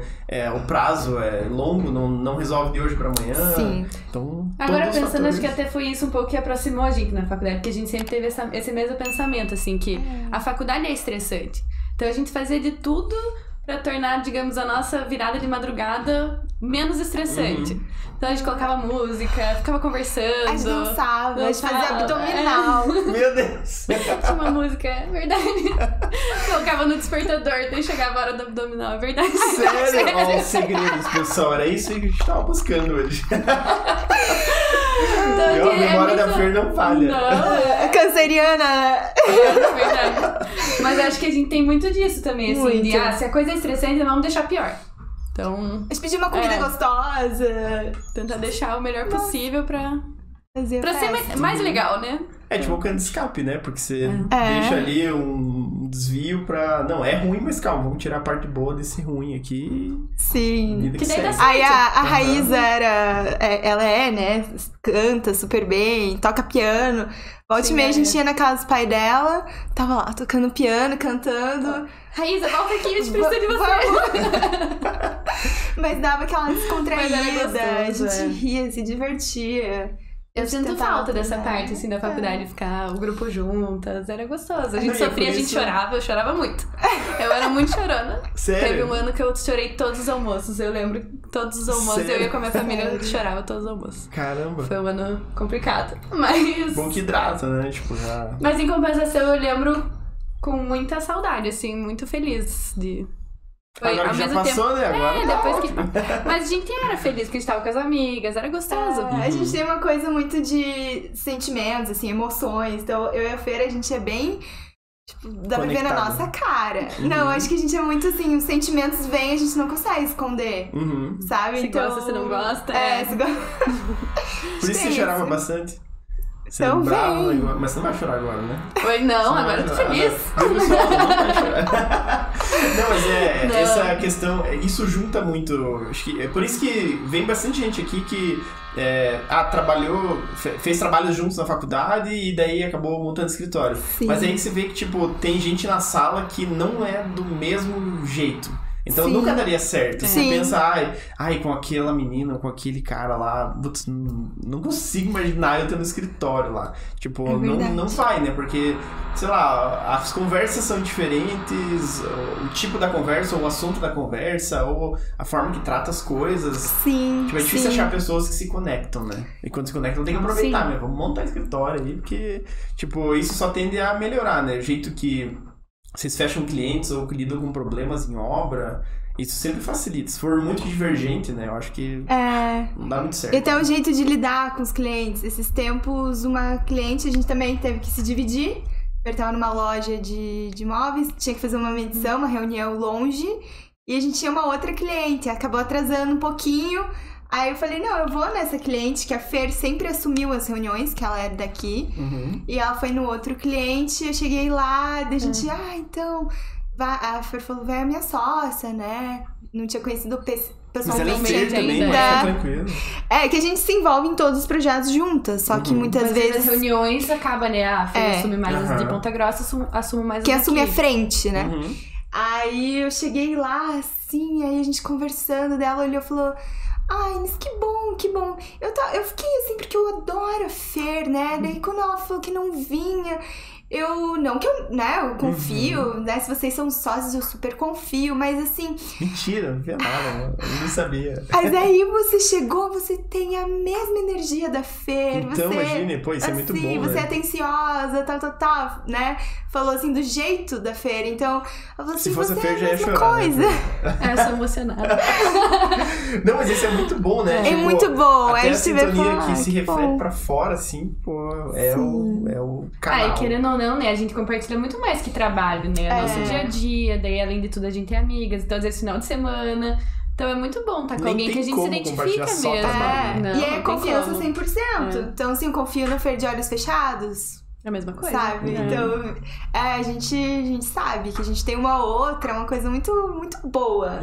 o prazo é longo, não resolve de hoje pra amanhã. Então, agora pensando, acho que até foi isso um pouco que aproximou a gente na faculdade, porque a gente sempre teve esse mesmo pensamento, assim, que a faculdade é estressante. Então a gente fazia de tudo pra tornar, digamos, a nossa virada de madrugada menos estressante. Então a gente colocava música, ficava conversando. A gente dançava, a gente fazia abdominal. Meu Deus! Tinha uma música, é verdade. Colocava no despertador, daí chegava a hora do abdominal, é verdade. Sério? Ó, os segredos, pessoal, era isso que a gente tava buscando hoje. Então, a memória da Fer não falha. Não, canceriana. Verdade. Mas acho que a gente tem muito disso também, assim, de se a coisa é estressante, vamos deixar pior. Então... A gente pedir uma comida gostosa. Tentar deixar o melhor possível pra ser mais legal, né? É tipo um cano de escape, né? Porque você deixa ali um desvio pra... Não, é ruim, mas calma, vamos tirar a parte boa desse ruim aqui. Sim. Que daí dá certo. Aí a Raíza ela né? Canta super bem, toca piano. Volta e meia a gente ia na casa do pai dela, tava lá tocando piano, cantando. Raíza, volta aqui, a gente precisa de você. Mas dava aquela descontraída, a gente ria, se divertia. Eu sinto falta dessa parte, assim, da faculdade, ficar o grupo juntas, era gostoso. A gente sofria, a gente chorava, eu chorava muito. Eu era muito chorona. Sério? Teve um ano que eu chorei todos os almoços, eu lembro, todos os almoços, eu ia com a minha família, eu chorava todos os almoços. Caramba. Foi um ano complicado, mas... Bom que hidrata, né? Tipo, já... Mas em compensação, eu lembro com muita saudade, assim, muito feliz de... Foi, agora que já passou, né? Agora depois que... Mas a gente era feliz que a gente tava com as amigas, era gostoso. A gente tem uma coisa muito de sentimentos, assim, emoções. Então, eu e a Fer, a gente é bem... Tipo, dá pra ver na nossa cara. Não, acho que a gente é muito assim, os sentimentos vêm, a gente não consegue esconder. Sabe? Se então... gosta, se não gosta. Se gosta. Por isso você chorava bastante? Você então brava, mas você não vai chorar agora, né? Oi, não, agora eu tô feliz. Não, mas essa questão, isso junta muito. Acho que é por isso que vem bastante gente aqui que trabalhou, fez trabalhos juntos na faculdade e daí acabou montando escritório. Sim. Mas aí você vê que, tipo, tem gente na sala que não é do mesmo jeito. Então nunca daria certo. Você pensa, ai, com aquela menina, com aquele cara lá, putz, não consigo imaginar eu tendo um escritório lá. Tipo, não vai, né? Porque, sei lá, as conversas são diferentes, o tipo da conversa, ou o assunto da conversa, ou a forma que trata as coisas. Sim. Tipo, é difícil achar pessoas que se conectam, né? E quando se conectam, tem que aproveitar, né? Vamos montar um escritório aí, porque, tipo, isso só tende a melhorar, né? O jeito que vocês fecham clientes ou que lidam com problemas em obra, isso sempre facilita. Se for muito divergente, né? Eu acho que não dá muito certo. E até o jeito de lidar com os clientes. Esses tempos, uma cliente, a gente também teve que se dividir. Eu estava numa loja de imóveis, tinha que fazer uma medição, uma reunião longe. E a gente tinha uma outra cliente, acabou atrasando um pouquinho. Aí eu falei, não, eu vou nessa cliente, que a Fer sempre assumiu as reuniões, que ela era daqui. E ela foi no outro cliente, eu cheguei lá, daí a gente, então... A Fer falou, vai a minha sócia, né? Não tinha conhecido pessoalmente ainda. Que a gente se envolve em todos os projetos juntas, só que muitas vezes... as reuniões acaba, né? A Fer assume mais de Ponta Grossa, assume mais... Que assume a frente, né? Aí eu cheguei lá, assim, aí a gente conversando, dela olhou e falou... Ai, mas que bom, que bom. Eu fiquei assim, porque eu adoro a Fer, né? Daí quando ela falou que não vinha, não que eu confio, né? Se vocês são sócios, eu super confio, mas assim... Mentira, não via nada, eu não sabia. Mas aí você chegou, você tem a mesma energia da Fer. Então, imagine, pô, isso é muito bom, você né? é atenciosa, tal, né? Falou assim, do jeito da Fer, então... Assim, se fosse a Fer, é já ia chorar. Coisa. Né? Eu sou emocionada. Não, mas isso é muito bom, né? É muito bom. Até a sintonia que se reflete pra fora, assim, pô, é o canal. E querendo ou não, né, a gente compartilha muito mais que trabalho, né? Nosso dia a dia, daí além de tudo a gente é amigas, então às vezes final de semana... Então é muito bom estar com alguém que a gente se identifica mesmo. Não, e é confiança 100%. Então, assim, eu confio no Fer de olhos fechados. É a mesma coisa. Sabe? Então, a gente sabe que a gente tem uma coisa muito, muito boa.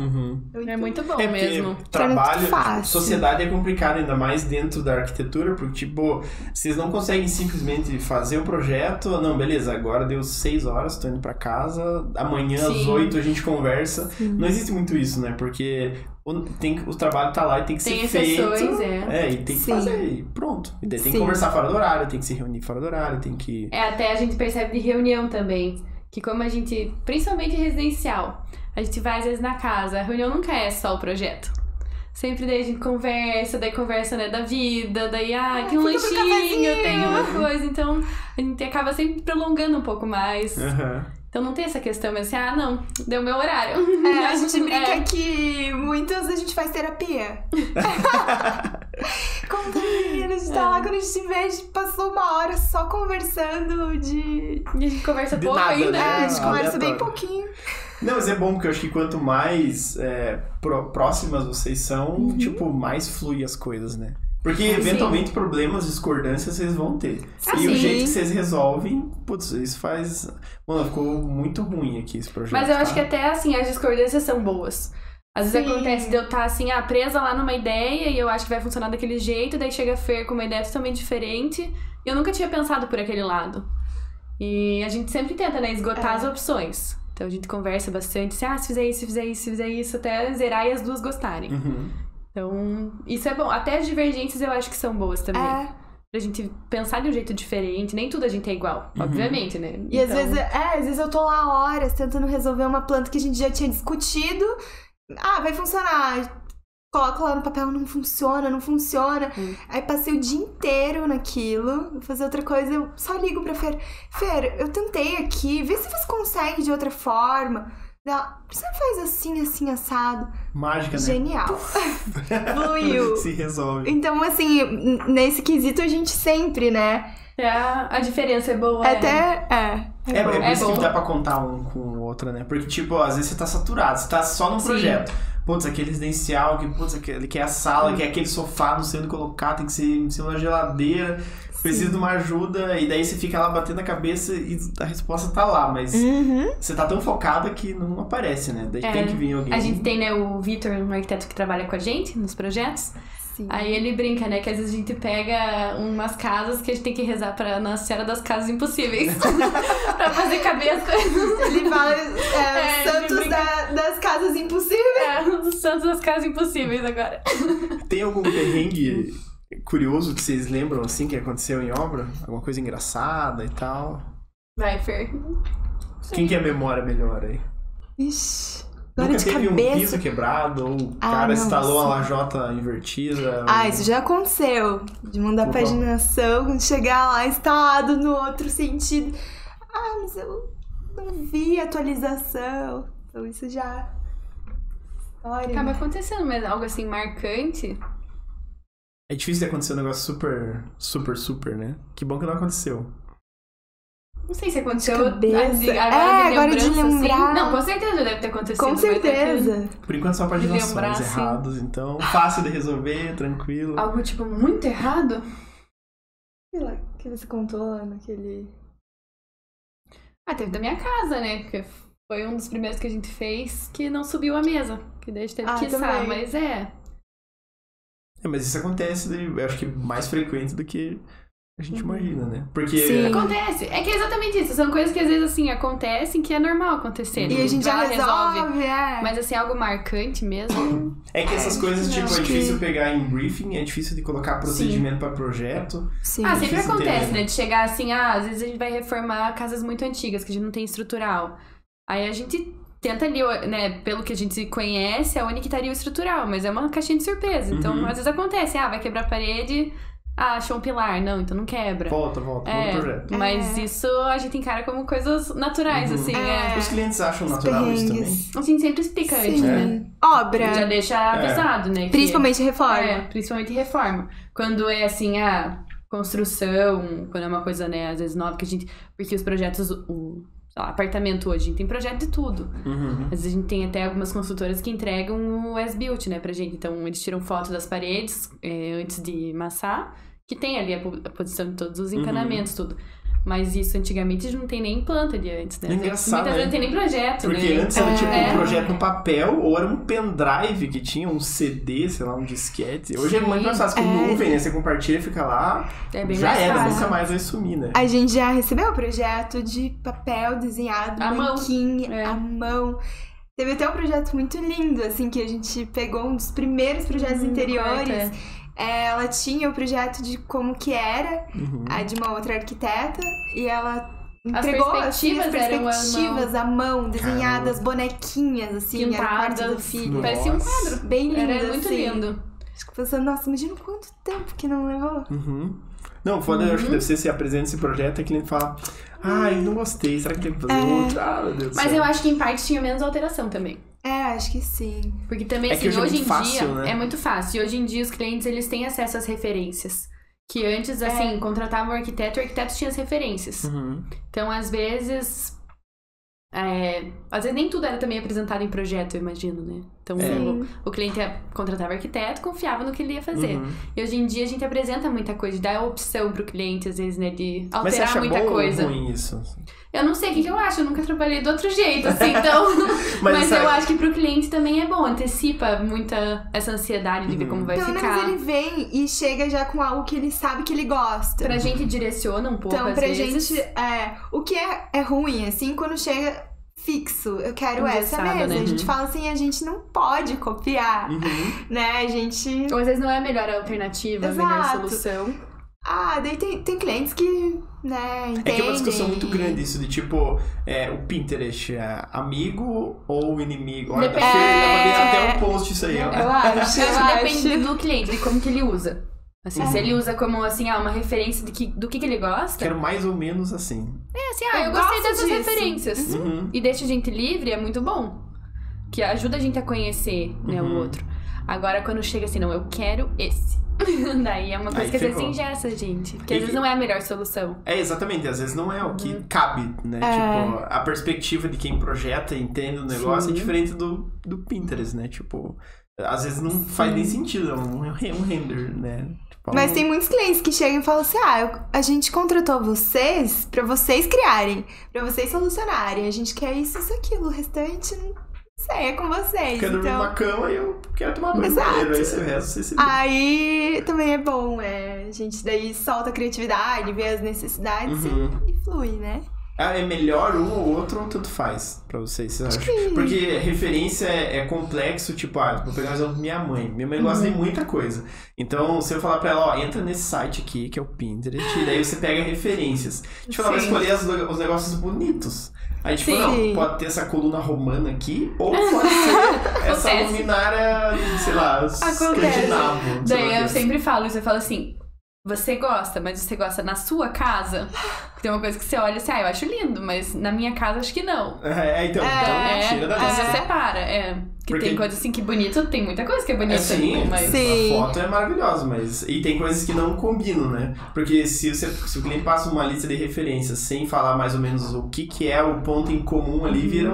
É muito bom mesmo. Trabalho, sociedade é complicado, ainda mais dentro da arquitetura, porque, tipo, vocês não conseguem simplesmente fazer o projeto, não, beleza, agora deu 6 horas, tô indo pra casa, amanhã às 8 a gente conversa. Não existe muito isso, né? Porque o trabalho tá lá e tem que ser feito. E tem que fazer, e pronto. E daí tem que conversar fora do horário, tem que se reunir fora do horário, tem que... Até a gente percebe de reunião também, que como a gente, principalmente residencial, a gente vai às vezes na casa, a reunião nunca é só o projeto. Sempre daí a gente conversa, né, da vida, daí, tem um lanchinho, tem uma coisa, então a gente acaba sempre prolongando um pouco mais. Então não tem essa questão, mas assim, não, deu meu horário. A gente brinca que muitas a gente faz terapia. Como também, a gente tá lá, quando a gente vê, a gente passou 1 hora só conversando E a gente conversa pouco nada, ainda. Né? A gente conversa bem pouquinho. Não, mas é bom, porque eu acho que quanto mais próximas vocês são, tipo, mais flui as coisas, né? Porque, eventualmente, problemas, discordâncias, vocês vão ter. E o jeito que vocês resolvem, putz, isso faz... Mano, ficou muito ruim aqui esse projeto. Mas eu acho que até, assim, as discordâncias são boas. Às vezes acontece de eu estar, assim, presa lá numa ideia e eu acho que vai funcionar daquele jeito, daí chega a Fer com uma ideia totalmente diferente e eu nunca tinha pensado por aquele lado. E a gente sempre tenta, né, esgotar as opções. Então a gente conversa bastante, se fizer isso, se fizer isso, até zerar e as duas gostarem. Então, isso é bom. Até as divergências eu acho que são boas também. Pra gente pensar de um jeito diferente. Nem tudo a gente é igual, obviamente, né? E às vezes eu tô lá horas tentando resolver uma planta que a gente já tinha discutido. Vai funcionar. Coloco lá no papel, não funciona. Aí passei o dia inteiro naquilo. Vou fazer outra coisa, eu só ligo pra Fer. Fer, eu tentei aqui, vê se você consegue de outra forma. Você faz assim, assado. Mágica, né? Genial. Fluiu. Se resolve. Então, assim, nesse quesito a gente sempre, né? A diferença é boa. Por isso que dá pra contar um com o outro, né? Porque, tipo, às vezes você tá saturado, você tá só num projeto. Putz, aquele residencial, ele quer a sala, quer aquele sofá, não sei onde colocar, tem que ser em cima da geladeira. Precisa de uma ajuda, e daí você fica lá batendo a cabeça e a resposta tá lá, mas você tá tão focada que não aparece, né? Daí tem que vir alguém. A gente tem, né, o Vitor, um arquiteto que trabalha com a gente nos projetos. Aí ele brinca, né, que às vezes a gente pega umas casas que a gente tem que rezar pra Nossa Senhora das Casas Impossíveis. Pra fazer caber as coisas. Ele fala santos das casas impossíveis. Os santos das casas impossíveis agora. Tem algum perrengue curioso que vocês lembram, assim, que aconteceu em obra? Alguma coisa engraçada e tal? Vai, Fer. Quem que é a memória melhor aí? Ixi, nunca teve um piso quebrado, ou o cara instalou a lajota invertida? Isso já aconteceu. De mandar paginação, quando chegar lá instalado no outro sentido. Mas eu não vi a atualização. Então isso já... História. Acaba acontecendo, mas algo assim marcante... É difícil de acontecer um negócio super, né? Que bom que não aconteceu. Não sei se aconteceu. Agora de lembrar. Assim. Não, com certeza deve ter acontecido. Com certeza. Por enquanto só paginações erradas, então fácil de resolver, tranquilo. Algo, tipo, muito errado? Sei lá, que você contou naquele... Teve da minha casa, né? Porque foi um dos primeiros que a gente fez que não subiu a mesa. Que daí a gente teve que içar, mas mas isso acontece, eu acho que mais frequente do que a gente imagina, né? Porque... Sim. Acontece. É que é exatamente isso. São coisas que às vezes, assim, acontecem que é normal acontecer. E a gente já resolve. Mas, assim, algo marcante mesmo... É que essas coisas, tipo, é difícil pegar em briefing, é difícil de colocar procedimento pra projeto. Sim. Sempre acontece, né? De chegar assim, às vezes a gente vai reformar casas muito antigas, que a gente não tem estrutural. Aí a gente... Tenta ali, né, pelo que a gente conhece, aonde que estaria o estrutural, mas é uma caixinha de surpresa. Então, às vezes acontece, vai quebrar a parede, achou um pilar. Não, então não quebra. Volta, muda o projeto. Mas isso a gente encara como coisas naturais, assim. Os clientes acham natural isso também? A gente sempre explica antes, né? Obra. Já deixa avisado, né? Principalmente reforma. Principalmente reforma. Quando é assim, construção, quando é uma coisa, né, às vezes nova, que a gente... Porque os projetos... apartamento hoje, a gente tem projeto de tudo. Às vezes a gente tem até algumas consultoras que entregam o as-built, né, pra gente. Então, eles tiram foto das paredes antes de massar, que tem ali a posição de todos os encanamentos, tudo. Mas isso antigamente não tem nem planta de antes, né? Engraçado, muitas vezes não tem nem projeto, porque né? Antes era tipo um projeto no papel, ou era um pendrive que tinha um CD, sei lá, um disquete. Hoje é muito mais fácil, com nuvem, né? Você compartilha e fica lá, bem já mais era, fácil. nunca mais vai sumir, né? A gente já recebeu o projeto de papel desenhado, manequim, à mão. Teve até um projeto muito lindo, assim, que a gente pegou um dos primeiros projetos interiores. Ela tinha o projeto de como que era, de uma outra arquiteta, e ela entregou as perspectivas à mão, desenhadas, bonequinhas, assim, pintadas, era o quarto do filho. Parecia um quadro. Bem lindo, Era muito assim. lindo. Fico pensando, nossa, imagina quanto tempo que não levou. Não, foda, eu acho que deve ser, se apresenta esse projeto, é que ele fala, não gostei, será que tem que fazer outro? Meu Deus do céu. Mas eu acho que em parte tinha menos alteração também. Acho que sim. Porque também, assim, hoje em dia é muito fácil. E hoje em dia os clientes, eles têm acesso às referências. Que antes, assim, contratavam o arquiteto tinha as referências. Então, às vezes nem tudo era também apresentado em projeto, eu imagino, né? Então, o cliente contratava o arquiteto, confiava no que ele ia fazer. E hoje em dia a gente apresenta muita coisa, dá a opção pro cliente, às vezes, né, de alterar Mas você acha muita bom coisa. Ou ruim isso? Eu não sei o que eu acho, eu nunca trabalhei do outro jeito, assim, então... mas eu acho que pro cliente também é bom, antecipa muita essa ansiedade de ver como vai ficar. Pelo menos ele vem e chega já com algo que ele sabe que ele gosta. Pra gente direciona um pouco, então, às vezes. Gente, o que é ruim, assim, quando chega fixo, eu quero essa mesa. Né? A gente fala assim, a gente não pode copiar, né? A gente... Ou às vezes não é a melhor alternativa, a melhor solução. Daí tem clientes que, né, entendem. É que é uma discussão muito grande isso de tipo, o Pinterest é amigo ou inimigo? Olha, até um post isso aí, ó. Eu acho. Depende do cliente, de como que ele usa. Assim, se ele usa como, assim, uma referência do que ele gosta... Quero mais ou menos assim. Eu gostei dessas referências. E deixa a gente livre, é muito bom. Que ajuda a gente a conhecer, né, o outro. Agora, quando chega assim, não, eu quero esse. Daí é uma coisa que às vezes engessa, gente. Porque às vezes não é a melhor solução. Exatamente. Às vezes não é o que cabe, né? Tipo, a perspectiva de quem projeta e entende o negócio é diferente do Pinterest, né? Tipo, às vezes não faz nem sentido. É um render, né? Tipo, mas tem muitos clientes que chegam e falam assim, a gente contratou vocês pra vocês criarem, pra vocês solucionarem. A gente quer isso, aquilo. O restante... sei, é com vocês. Quero dormir numa cama e eu quero tomar banho. Aí se o resto você se... Aí também é bom, a gente daí solta a criatividade, vê as necessidades e flui, né? É melhor um ou outro ou tanto faz pra vocês, você acha? Porque referência é complexo, tipo, vou pegar o exemplo da minha mãe. Minha mãe gosta de muita coisa. Então, se eu falar pra ela, entra nesse site aqui, que é o Pinterest, e daí você pega referências. A gente vai escolher os negócios bonitos. Aí, tipo, não, pode ter essa coluna romana aqui, ou pode ser essa luminária, sei lá, escandinavo. Daí eu sempre falo, você fala assim, você gosta, mas você gosta na sua casa? Tem uma coisa que você olha assim, eu acho lindo, mas na minha casa acho que não. Então tira da lista. Você separa, Porque tem coisa assim que bonito, tem muita coisa que é bonita. Mas a foto é maravilhosa, e tem coisas que não combinam, né? Porque se o cliente passa uma lista de referências sem falar mais ou menos o que é o ponto em comum ali, vira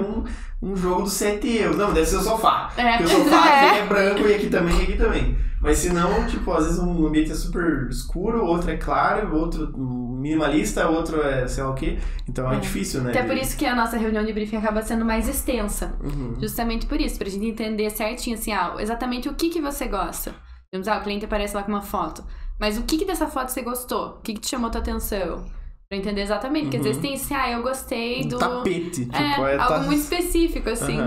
um jogo do 7 euros. Não, deve ser o sofá. Porque o sofá aqui é branco e aqui também. Mas se não, tipo, às vezes um ambiente é super escuro, outro é claro, outro minimalista, outro é sei lá o quê. Então é difícil, né? Até por isso que a nossa reunião de briefing acaba sendo mais extensa. Justamente por isso, pra gente entender certinho, assim, exatamente o que você gosta. Vamos o cliente aparece lá com uma foto. Mas o que dessa foto você gostou? O que te chamou a tua atenção? Pra entender exatamente. Porque às vezes tem assim, eu gostei do... tapete. Tipo, algo muito específico, assim.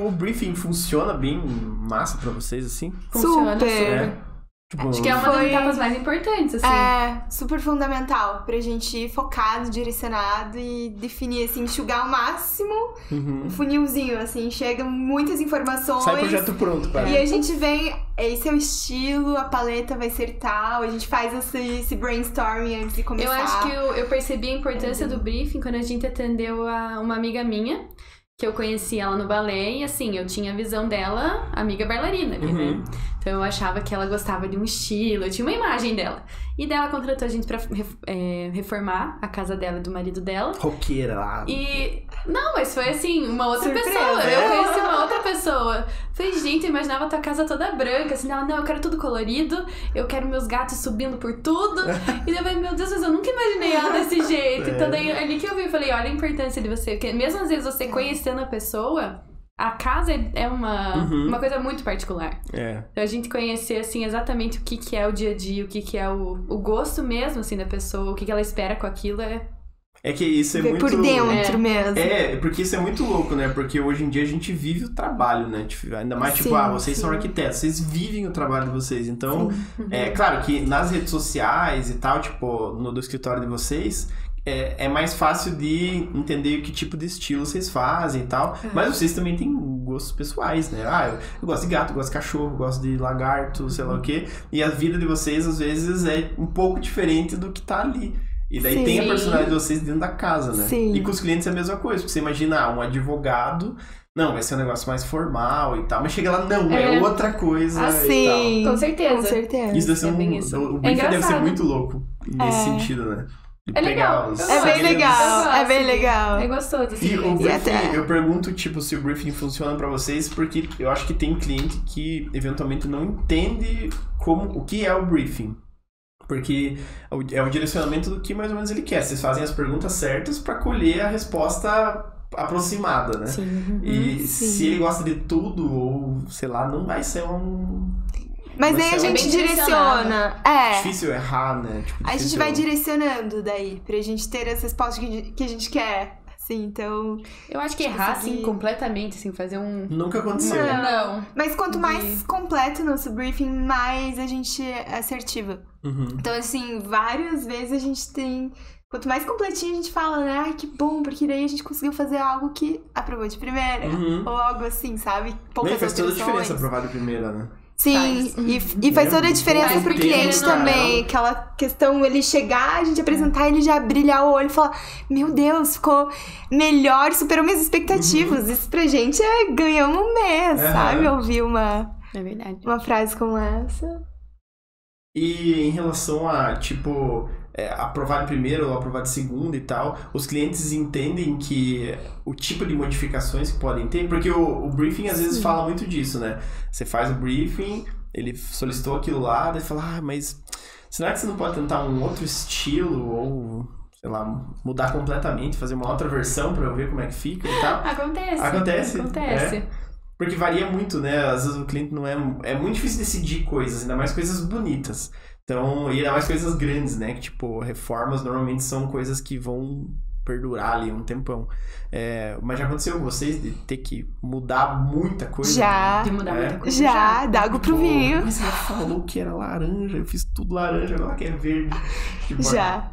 O briefing funciona bem massa pra vocês, assim? Funciona super. Tipo, acho que é uma das etapas mais importantes, assim. É, super fundamental pra gente ir focado, direcionado e definir, assim, enxugar ao máximo um funilzinho, assim, chegam muitas informações. Sai projeto pronto, cara. E a gente vem, esse é o estilo, a paleta vai ser tal, a gente faz esse brainstorming antes de começar. Eu acho que eu percebi a importância do briefing quando a gente atendeu uma amiga minha, que eu conheci ela no balé, e assim, eu tinha a visão dela, amiga bailarina ali, né? Então eu achava que ela gostava de um estilo, eu tinha uma imagem dela. E daí ela contratou a gente pra reformar a casa dela e do marido dela. Roqueira lá. E... Não, mas foi assim, uma outra Surpresa. pessoa. Eu conheci uma outra pessoa. Falei, gente, eu imaginava a tua casa toda branca. Assim, ela, não, eu quero tudo colorido. Eu quero meus gatos subindo por tudo. E daí eu falei, meu Deus, mas eu nunca imaginei ela desse jeito. Então daí, ali que eu vi, eu falei, olha a importância de você. Porque mesmo às vezes você conhecendo a pessoa... A casa é uma coisa muito particular. Então a gente conhecer, assim, exatamente o que é o dia a dia, o que é o gosto mesmo, assim, da pessoa, o que ela espera com aquilo É que isso é muito... por dentro mesmo. Porque isso é muito louco, né? Porque hoje em dia a gente vive o trabalho, né? Ainda mais, tipo, vocês são arquitetos, vocês vivem o trabalho de vocês. Então, é claro que nas redes sociais e tal, tipo, do escritório de vocês... É mais fácil de entender que tipo de estilo vocês fazem e tal. Mas vocês também têm gostos pessoais, né? Eu gosto de gato, gosto de cachorro, gosto de lagarto, sei lá o quê. E a vida de vocês, às vezes, é um pouco diferente do que tá ali. E daí tem a personalidade de vocês dentro da casa, né? Sim. E com os clientes é a mesma coisa. Porque você imagina, um advogado... Não, vai ser um negócio mais formal e tal. Mas chega lá, não, é outra coisa e tal. Com certeza. Com certeza. Isso deve ser o briefing deve ser muito louco nesse sentido, né? É legal. É bem legal. É bem legal. É gostoso. Assim, e o briefing, eu pergunto, tipo, se o briefing funciona pra vocês, porque eu acho que tem cliente que, eventualmente, não entende o que é o briefing. Porque é o direcionamento do que, mais ou menos, ele quer. Vocês fazem as perguntas certas pra colher a resposta aproximada, né? Sim. E se ele gosta de tudo, ou, sei lá, não vai ser Mas aí a gente direciona. Difícil errar, né? Tipo, a gente vai direcionando daí, pra gente ter as respostas que a gente quer. Assim, então... Eu acho que errar, assim, completamente, assim, fazer Nunca aconteceu. Não. Mas quanto mais completo o nosso briefing, mais a gente é assertiva. Então, assim, várias vezes a gente tem... Quanto mais completinho a gente fala, né? Ai, que bom, porque daí a gente conseguiu fazer algo que aprovou de primeira. Ou algo assim, sabe? Poucas faz toda a diferença aprovar de primeira, né? Sim, e faz toda a diferença pro cliente também. Aquela questão, ele chegar, a gente apresentar, ele já brilhar o olho e falar: meu Deus, ficou melhor, superou minhas expectativas. Isso pra gente ganhamos um mês, sabe? Ouvir uma frase como essa. E em relação a, tipo, aprovar de primeira ou aprovar de segunda e tal, os clientes entendem que o tipo de modificações que podem ter, porque o briefing às vezes fala muito disso, né? Você faz o briefing, ele solicitou aquilo lá, daí fala, mas será que você não pode tentar um outro estilo ou, sei lá, mudar completamente, fazer uma outra versão pra eu ver como é que fica e tal? Acontece. Porque varia muito, né? Às vezes o cliente não é muito difícil decidir coisas, ainda mais coisas bonitas. Então, e ainda mais coisas grandes, né? Que, tipo, reformas normalmente são coisas que vão perdurar ali um tempão. Mas já aconteceu com vocês de ter que mudar muita coisa? Já. De mudar muita coisa? Já, dá água pro vinho. Mas ela falou que era laranja, eu fiz tudo laranja, agora que é verde. Tipo, já.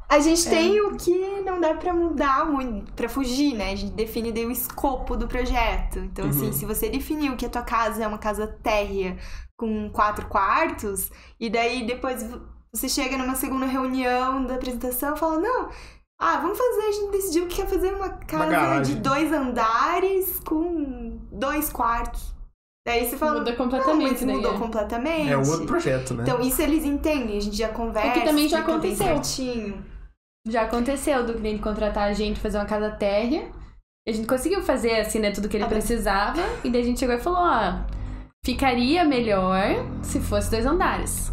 A gente tem o que não dá pra mudar muito, pra fugir, né? A gente define daí o escopo do projeto. Então, assim, se você definiu que a tua casa é uma casa térrea com 4 quartos, e daí depois você chega numa segunda reunião da apresentação e fala, não, vamos fazer, a gente decidiu que quer fazer uma casa de 2 andares com 2 quartos. Daí você fala, muda completamente, mas mudou completamente. É um outro projeto, né? Então, isso eles entendem, a gente já conversa. Que também já aconteceu. Certinho. Já aconteceu do cliente contratar a gente pra fazer uma casa térrea. E a gente conseguiu fazer, assim, né, tudo que ele precisava. E daí a gente chegou e falou, ficaria melhor se fosse 2 andares.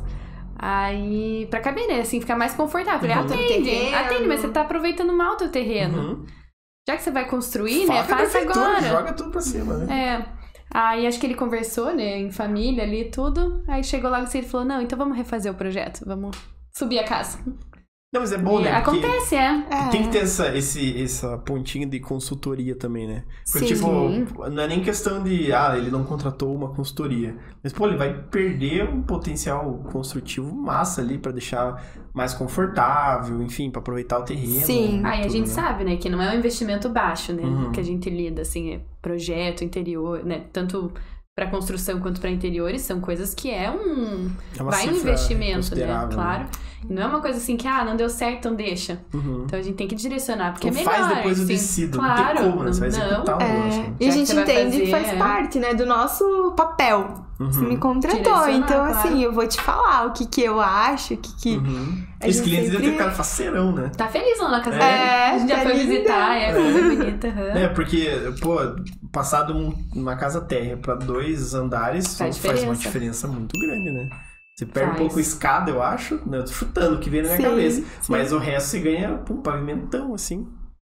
Aí, pra caber, né, assim, ficar mais confortável. Atende, mas você tá aproveitando mal o teu terreno. Já que você vai construir, né, faça agora. Joga tudo pra cima, né? Aí acho que ele conversou, né, em família ali e tudo. Aí chegou logo assim, ele falou, não, então vamos refazer o projeto, vamos subir a casa. Não, mas é bom, né? Acontece, Tem que ter essa pontinha de consultoria também, né? Porque, Sim. tipo, não é nem questão de, ele não contratou uma consultoria. Mas, pô, ele vai perder um potencial construtivo massa ali pra deixar mais confortável, enfim, pra aproveitar o terreno. Sim. Aí a gente né? sabe, né, que não é um investimento baixo, né, que a gente lida, assim, é projeto, interior, né, tanto pra construção quanto pra interiores, são coisas que vai um investimento, né, claro. Né? Não é uma coisa assim que, não deu certo, então deixa. Então a gente tem que direcionar, porque então é melhor. faz depois assim, o decido, claro, não tem como, né? Você vai executar o negócio. E a gente que entende que faz fazer, parte, né, do nosso papel. Você me contratou, Direcionar, então claro. assim, eu vou te falar o que eu acho, o que Esse cliente deve ter ficado faceirão, né? Tá feliz lá na casa É, dele. A gente já tá foi linda. visitar, é coisa bonita. É, porque, pô, passado uma casa térrea pra 2 andares faz uma diferença muito grande, né? Você perde um pouco a escada, eu acho, né? Eu tô chutando o que vem na minha cabeça. Sim. Mas o resto você ganha um pavimentão, assim.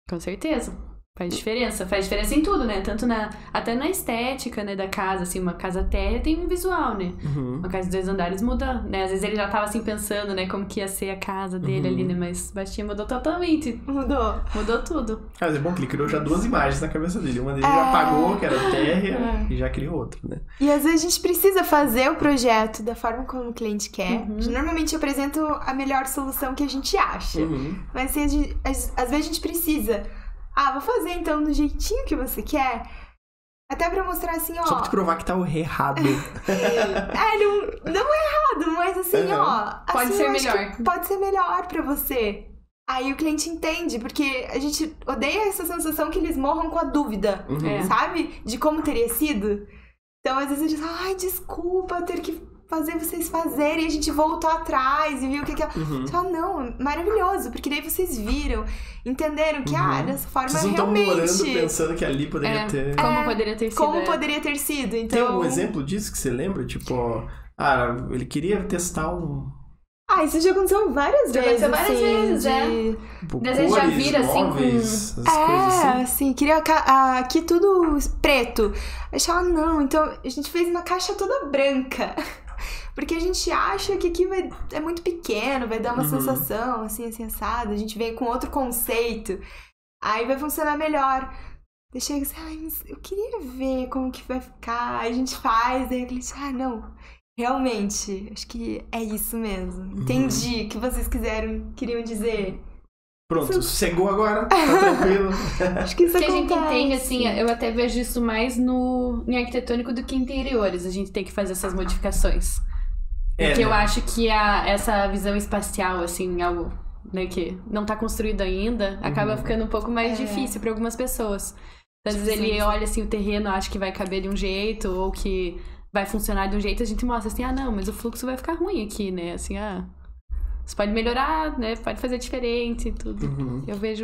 Com certeza. Faz diferença em tudo, né? Tanto até na estética, né, da casa, assim, uma casa térrea tem um visual, né? Uma casa de 2 andares muda, né? Às vezes ele já tava, assim, pensando, né, como que ia ser a casa dele ali, né? Mas baixinha mudou totalmente. Mudou tudo. Mas é bom que ele criou já 2 imagens na cabeça dele. Uma dele já apagou, que era térrea, e já criou outra, né? E às vezes a gente precisa fazer o projeto da forma como o cliente quer. Normalmente eu apresento a melhor solução que a gente acha. Mas assim, às vezes a gente precisa... vou fazer então do jeitinho que você quer. Até pra mostrar assim, ó... Só pra te provar que tá errado. não errado, mas assim, Pode ser melhor. Pode ser melhor pra você. Aí o cliente entende, porque a gente odeia essa sensação que eles morram com a dúvida, sabe? De como teria sido. Então, às vezes, a gente diz, desculpa ter que fazer vocês fazerem, e a gente voltou atrás e viu o que é. Só não, maravilhoso, porque daí vocês viram, entenderam que, dessa forma vocês não realmente... Vocês não morando pensando que ali poderia ter... Como poderia ter sido. Como poderia ter sido, então... Tem algum exemplo disso que você lembra? Tipo, ele queria testar um... isso já aconteceu várias vezes. Várias vezes, Tipo, às vezes já vira móveis, assim com... coisas assim, queria aqui tudo preto. Eu achava, não, então a gente fez uma caixa toda branca. Porque a gente acha que aqui é muito pequeno, vai dar uma sensação, assim, assada. A gente vem com outro conceito. Aí vai funcionar melhor. Eu chego assim, mas eu queria ver como que vai ficar. Aí a gente faz, aí a cliente, não, realmente, acho que é isso mesmo. Entendi o que vocês queriam dizer. Pronto, sossegou agora, tá tranquilo. Acho que isso acontece. Que a gente entende, assim, eu até vejo isso mais em arquitetônico do que em interiores. A gente tem que fazer essas modificações. Porque eu acho que essa visão espacial, assim, algo, né, que não tá construído ainda, acaba ficando um pouco mais difícil para algumas pessoas. Às vezes ele olha, assim, o terreno, acha que vai caber de um jeito, ou que vai funcionar de um jeito, a gente mostra assim, não, mas o fluxo vai ficar ruim aqui, né, assim, você pode melhorar, né, pode fazer diferente e tudo.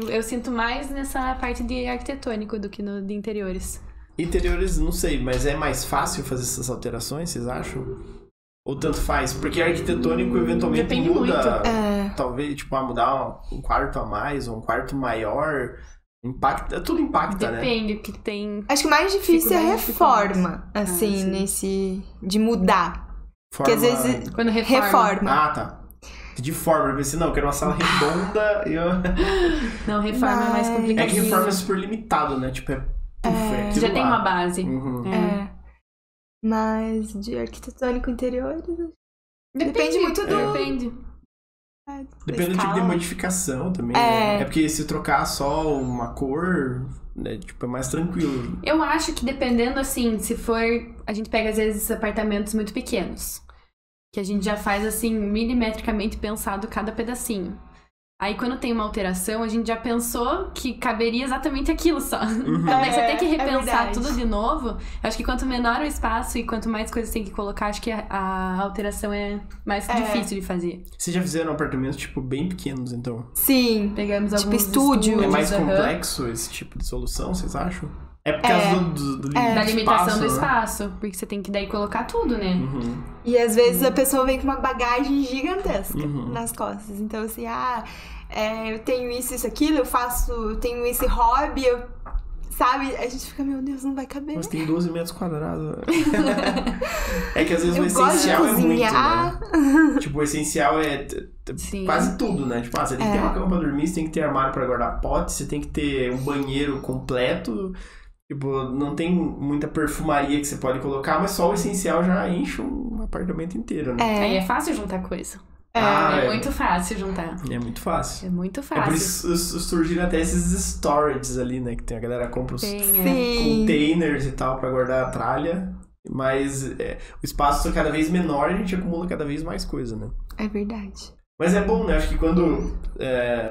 Eu sinto mais nessa parte de arquitetônico do que de interiores. Interiores, não sei, mas é mais fácil fazer essas alterações, vocês acham? Ou tanto faz? Porque arquitetônico eventualmente depende muda. Talvez, tipo, mudar um quarto a mais ou um quarto maior. Impacta, tudo impacta, Depende, o que tem. Acho que o mais difícil é a reforma, assim, de mudar. Porque às vezes. Quando reforma. Tá. De forma, eu pensei, não, eu quero uma sala redonda e eu... Não, reforma é mais complicado. É que reforma é super limitado, né? Tipo, já tem uma base. Mas de arquitetônico interior... Depende muito do... Depende do tipo de modificação também, né? É porque se trocar só uma cor, né, tipo, é mais tranquilo. Eu acho que dependendo, assim, se for... A gente pega, às vezes, apartamentos muito pequenos. Que a gente já faz, assim, milimetricamente pensado cada pedacinho. Aí, quando tem uma alteração, a gente já pensou que caberia exatamente aquilo só. Daí você tem que repensar tudo de novo. Eu acho que quanto menor o espaço e quanto mais coisas tem que colocar, acho que a alteração é mais difícil de fazer. Vocês já fizeram apartamentos, tipo, bem pequenos, então? Sim. Pegamos tipo alguns estúdio. É mais complexo esse tipo de solução, vocês acham? É por causa da limitação do espaço. Porque você tem que daí colocar tudo, né? E às vezes a pessoa vem com uma bagagem gigantesca nas costas. Então, assim, eu tenho isso, aquilo, eu tenho esse hobby, eu Sabe? A gente fica, meu Deus, não vai caber. Mas tem 12 metros quadrados. É que às vezes o essencial é muito, né? Tipo, o essencial é quase tudo, né? Tipo, você tem que ter uma cama pra dormir, você tem que ter armário pra guardar pote, você tem que ter um banheiro completo. Tipo, não tem muita perfumaria que você pode colocar, mas só o essencial já enche um apartamento inteiro, né? Aí é fácil juntar coisa. É muito fácil juntar. É muito fácil. É muito fácil. É por isso surgiram até esses storages ali, né? Que tem a galera compra os containers e tal pra guardar a tralha. Mas o espaço é cada vez menor e a gente acumula cada vez mais coisa, né? É verdade. Mas é bom, né? Acho que quando...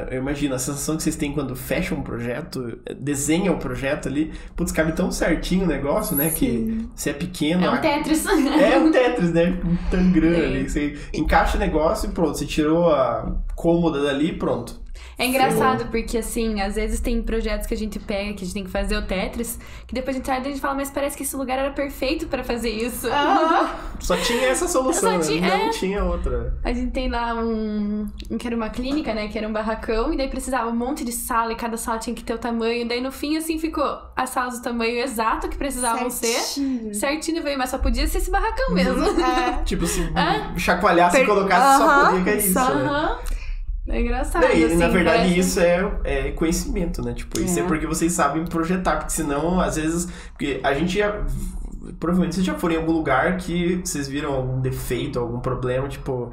eu imagino, a sensação que vocês têm quando fecham um projeto, desenham o projeto ali, putz, cabe tão certinho o negócio, né? Sim. Que se é pequeno... É um Tetris. É um Tetris, né? Um tangram ali. Você encaixa o negócio e pronto. Você tirou a cômoda dali e pronto. É engraçado, porque assim, às vezes tem projetos que a gente pega, que a gente tem que fazer o Tetris, que depois a gente sai e a gente fala, mas parece que esse lugar era perfeito pra fazer isso. Só tinha essa solução, não tinha outra. A gente tem lá que era uma clínica, né, que era um barracão, e daí precisava um monte de sala, e cada sala tinha que ter o tamanho, e daí no fim, assim, ficou as salas do tamanho exato que precisavam ser, certinho, mas só podia ser esse barracão mesmo. Tipo, se chacoalhasse e colocasse, só podia cair isso, né? É engraçado, assim, na verdade, isso é conhecimento, né? Tipo, isso é porque vocês sabem projetar, porque senão, às vezes... Porque a gente provavelmente vocês já foram em algum lugar que vocês viram algum defeito, algum problema, tipo...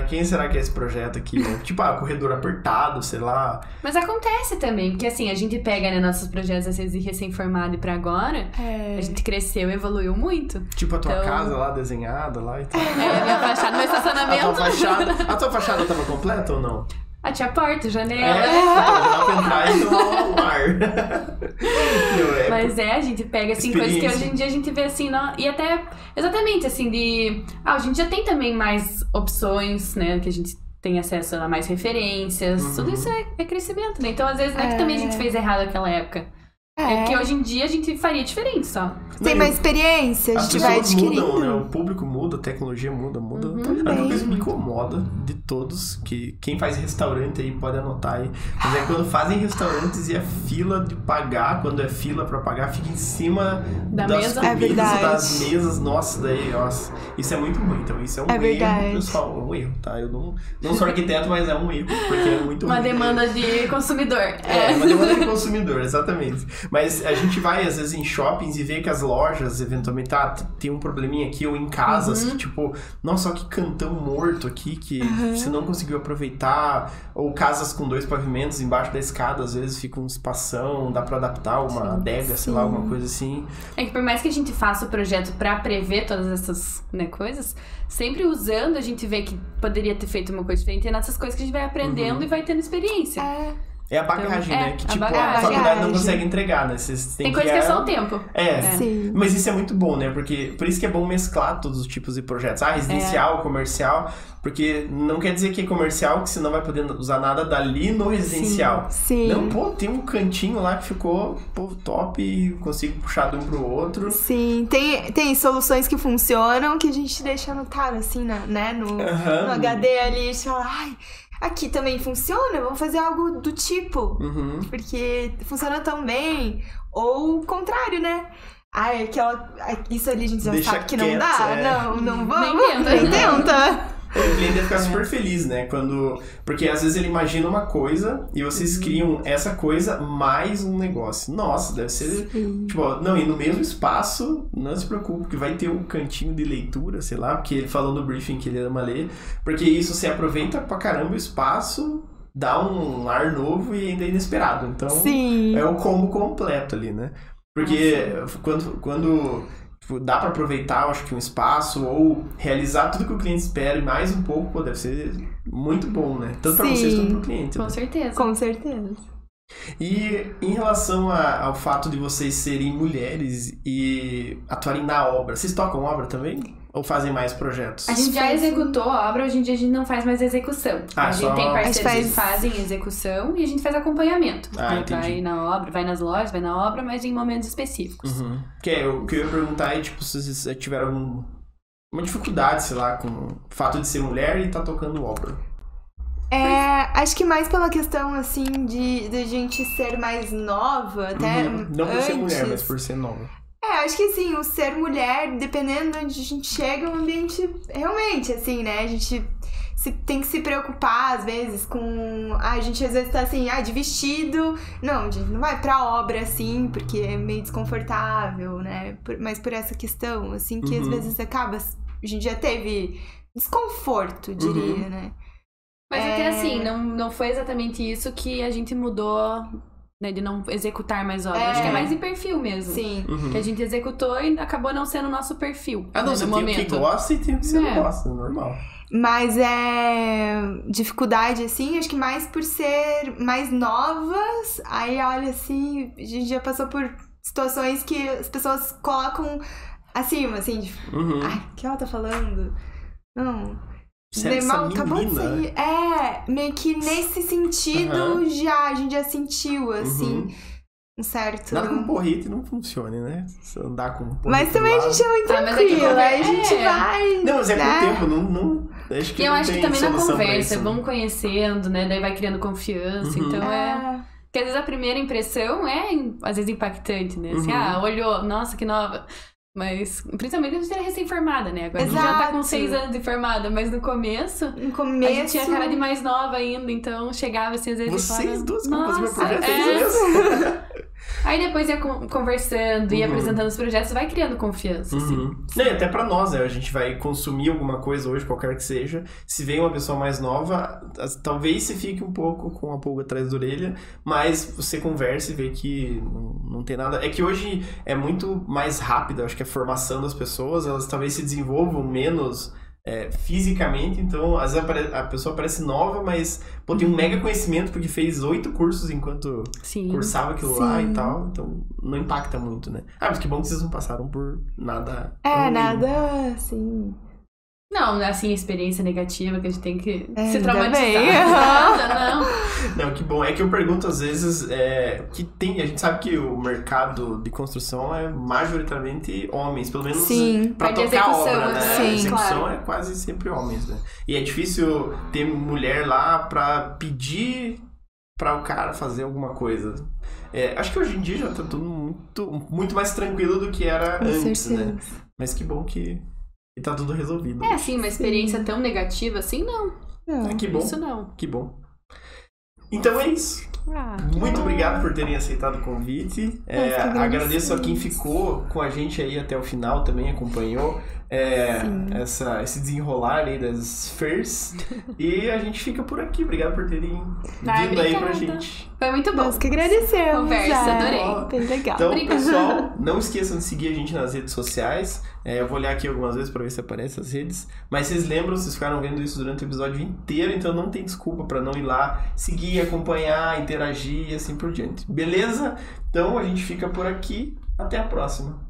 quem será que é esse projeto aqui, né? Tipo, corredor apertado, sei lá... Mas acontece também, porque assim, a gente pega, né, nossos projetos, às vezes, de recém-formado e pra agora, a gente cresceu e evoluiu muito. Tipo a tua casa lá, desenhada lá e tal. Minha fachada, meu estacionamento. A tua fachada tava completa ou não? Tinha porta, janela. Dá pra entrar e tomar o ar. Mas a gente pega, assim, coisas que hoje em dia a gente vê, assim, e até, exatamente, assim, hoje em dia tem também mais opções, né, que a gente tem acesso a mais referências, tudo isso é crescimento, né? Então, às vezes, não é que também a gente fez errado naquela época. É que hoje em dia a gente faria diferente só. Tem mais experiência, a gente vai adquirindo. Mudam, né? O público muda, a tecnologia muda. A única coisa que me incomoda de todos, que quem faz restaurante aí pode anotar aí, mas é quando fazem restaurantes e a fila de pagar, quando é fila pra pagar, fica em cima das mesa. comidas, das mesas. Nossa, isso é muito ruim. Então, isso é um erro, pessoal. É um erro, tá? Eu não sou arquiteto, mas é um erro, porque é muito ruim. Uma demanda de consumidor. Uma demanda de consumidor, exatamente. Mas a gente vai, às vezes, em shoppings e vê que as lojas, eventualmente, tem um probleminha aqui, ou em casas, que tipo, nossa, olha que cantão morto aqui, que você não conseguiu aproveitar, ou casas com 2 pavimentos embaixo da escada, às vezes fica um espação, dá pra adaptar uma adega, sei lá, alguma coisa assim. É que por mais que a gente faça o projeto pra prever todas essas, né, coisas, sempre usando, a gente vê que poderia ter feito uma coisa diferente, e é nessas coisas que a gente vai aprendendo e vai tendo experiência. É a bagagem, né? Que tipo, a faculdade não consegue entregar, né? Tem coisa que é só o tempo. Sim. Mas isso é muito bom, né? Porque por isso que é bom mesclar todos os tipos de projetos. Residencial, comercial. Porque não quer dizer que é comercial, que você não vai poder usar nada dali no residencial. Sim. Não, tem um cantinho lá que ficou, top e consigo puxar de um pro outro. Sim, tem soluções que funcionam que a gente deixa anotado, assim, né? No HD ali, a gente fala, aqui também funciona, vamos fazer algo do tipo. Porque funciona tão bem. Ou o contrário, né? Isso ali a gente já deixa sabe que não dá. Não vamos. Nem tenta. O cliente deve ficar super feliz, né? Porque às vezes ele imagina uma coisa e vocês criam essa coisa mais um negócio. Nossa, deve ser... Tipo, e no mesmo espaço, não se preocupe, que vai ter um cantinho de leitura, sei lá, porque ele falou no briefing que ele ama ler, porque isso se aproveita pra caramba o espaço, dá um ar novo e ainda inesperado. Então, é o combo completo ali, né? Porque quando dá pra aproveitar, eu acho que um espaço ou realizar tudo que o cliente espera e mais um pouco, deve ser muito bom, né? Tanto pra vocês quanto pro cliente. Com né? certeza. Com certeza. E em relação ao fato de vocês serem mulheres e atuarem na obra, vocês tocam obra também? Ou fazem mais projetos? A gente já executou a obra, hoje em dia a gente não faz mais execução. A gente tem parceiros que fazem execução e a gente faz acompanhamento. Vai na obra, vai nas lojas, vai na obra, mas em momentos específicos. O que eu ia perguntar é, tipo, se vocês tiveram uma dificuldade, sei lá, com o fato de ser mulher e tá tocando obra. Acho que mais pela questão, assim, de gente ser mais nova, até Não por ser mulher, mas por ser nova. Acho que assim, o ser mulher, dependendo de onde a gente chega, é um ambiente realmente, assim, né? A gente tem que se preocupar, às vezes, com... a gente às vezes tá assim, de vestido. Não, a gente não vai pra obra, assim, porque é meio desconfortável, né? Mas por essa questão, assim, que às vezes acaba... A gente já teve desconforto, diria, né? Mas até assim, não foi exatamente isso que a gente mudou... Né, de não executar mais obras. Acho que é mais em perfil mesmo. Sim. Que a gente executou e acabou não sendo o nosso perfil. Não, você tem o que gosta e tem o que você não gosta, normal. Mas dificuldade, assim, acho que mais por ser mais novas. Aí, olha, assim, a gente já passou por situações que as pessoas colocam acima, assim, de... Ai, o que ela tá falando? Não... Mal, acabou de sair. Meio que nesse sentido a gente já sentiu, assim, um certo... Nada com porrete não funciona, né? Se andar com porrete. Mas também a gente é muito tranquila, a gente vai... Não, mas é com o tempo, não... Acho que eu acho que também na conversa, vamos conhecendo, né? Daí vai criando confiança, então Porque às vezes a primeira impressão às vezes, impactante, né? Assim, olhou, nossa, que nova... Mas, principalmente a gente era recém-formada, né? Agora a gente já tá com 6 anos de formada, mas no começo a gente tinha cara de mais nova ainda, então chegava assim, às vezes Vocês duas vão fazer meu projeto, Aí depois ia conversando, ia apresentando os projetos, vai criando confiança, assim. Não, e até pra nós, né? A gente vai consumir alguma coisa hoje, qualquer que seja. Se vem uma pessoa mais nova, talvez você fique um pouco com a pulga atrás da orelha, mas você conversa e vê que não tem nada... É que hoje é muito mais rápido, acho que a formação das pessoas, elas talvez se desenvolvam menos... fisicamente, então às vezes a pessoa parece nova, mas tem um mega conhecimento porque fez 8 cursos enquanto cursava aquilo lá e tal, então não impacta muito, né? Mas que bom que vocês não passaram por nada nada, assim... Não, assim, experiência negativa que a gente tem que se traumatizar. Não, que bom. É que eu pergunto às vezes que tem... A gente sabe que o mercado de construção é majoritariamente homens, pelo menos pra tocar a obra, né? A execução é quase sempre homens, né? E é difícil ter mulher lá pra pedir pra o cara fazer alguma coisa. Acho que hoje em dia já tá tudo muito mais tranquilo do que era antes, né? Mas que bom que... E tá tudo resolvido. Assim, uma experiência tão negativa assim, não. Que bom. Isso não. Que bom. Então é isso. Muito obrigado por terem aceitado o convite. Agradeço a quem ficou com a gente aí até o final, também acompanhou esse desenrolar aí das fairs. E a gente fica por aqui. Obrigado por terem vindo aí pra gente. Foi muito bom. Nós que agradecemos. Conversa, adorei. Bem legal. Então, pessoal, não esqueçam de seguir a gente nas redes sociais. Eu vou olhar aqui algumas vezes pra ver se aparece as redes. Mas vocês lembram, vocês ficaram vendo isso durante o episódio inteiro, então não tem desculpa pra não ir lá, seguir, acompanhar, interagir e assim por diante. Beleza? Então a gente fica por aqui. Até a próxima.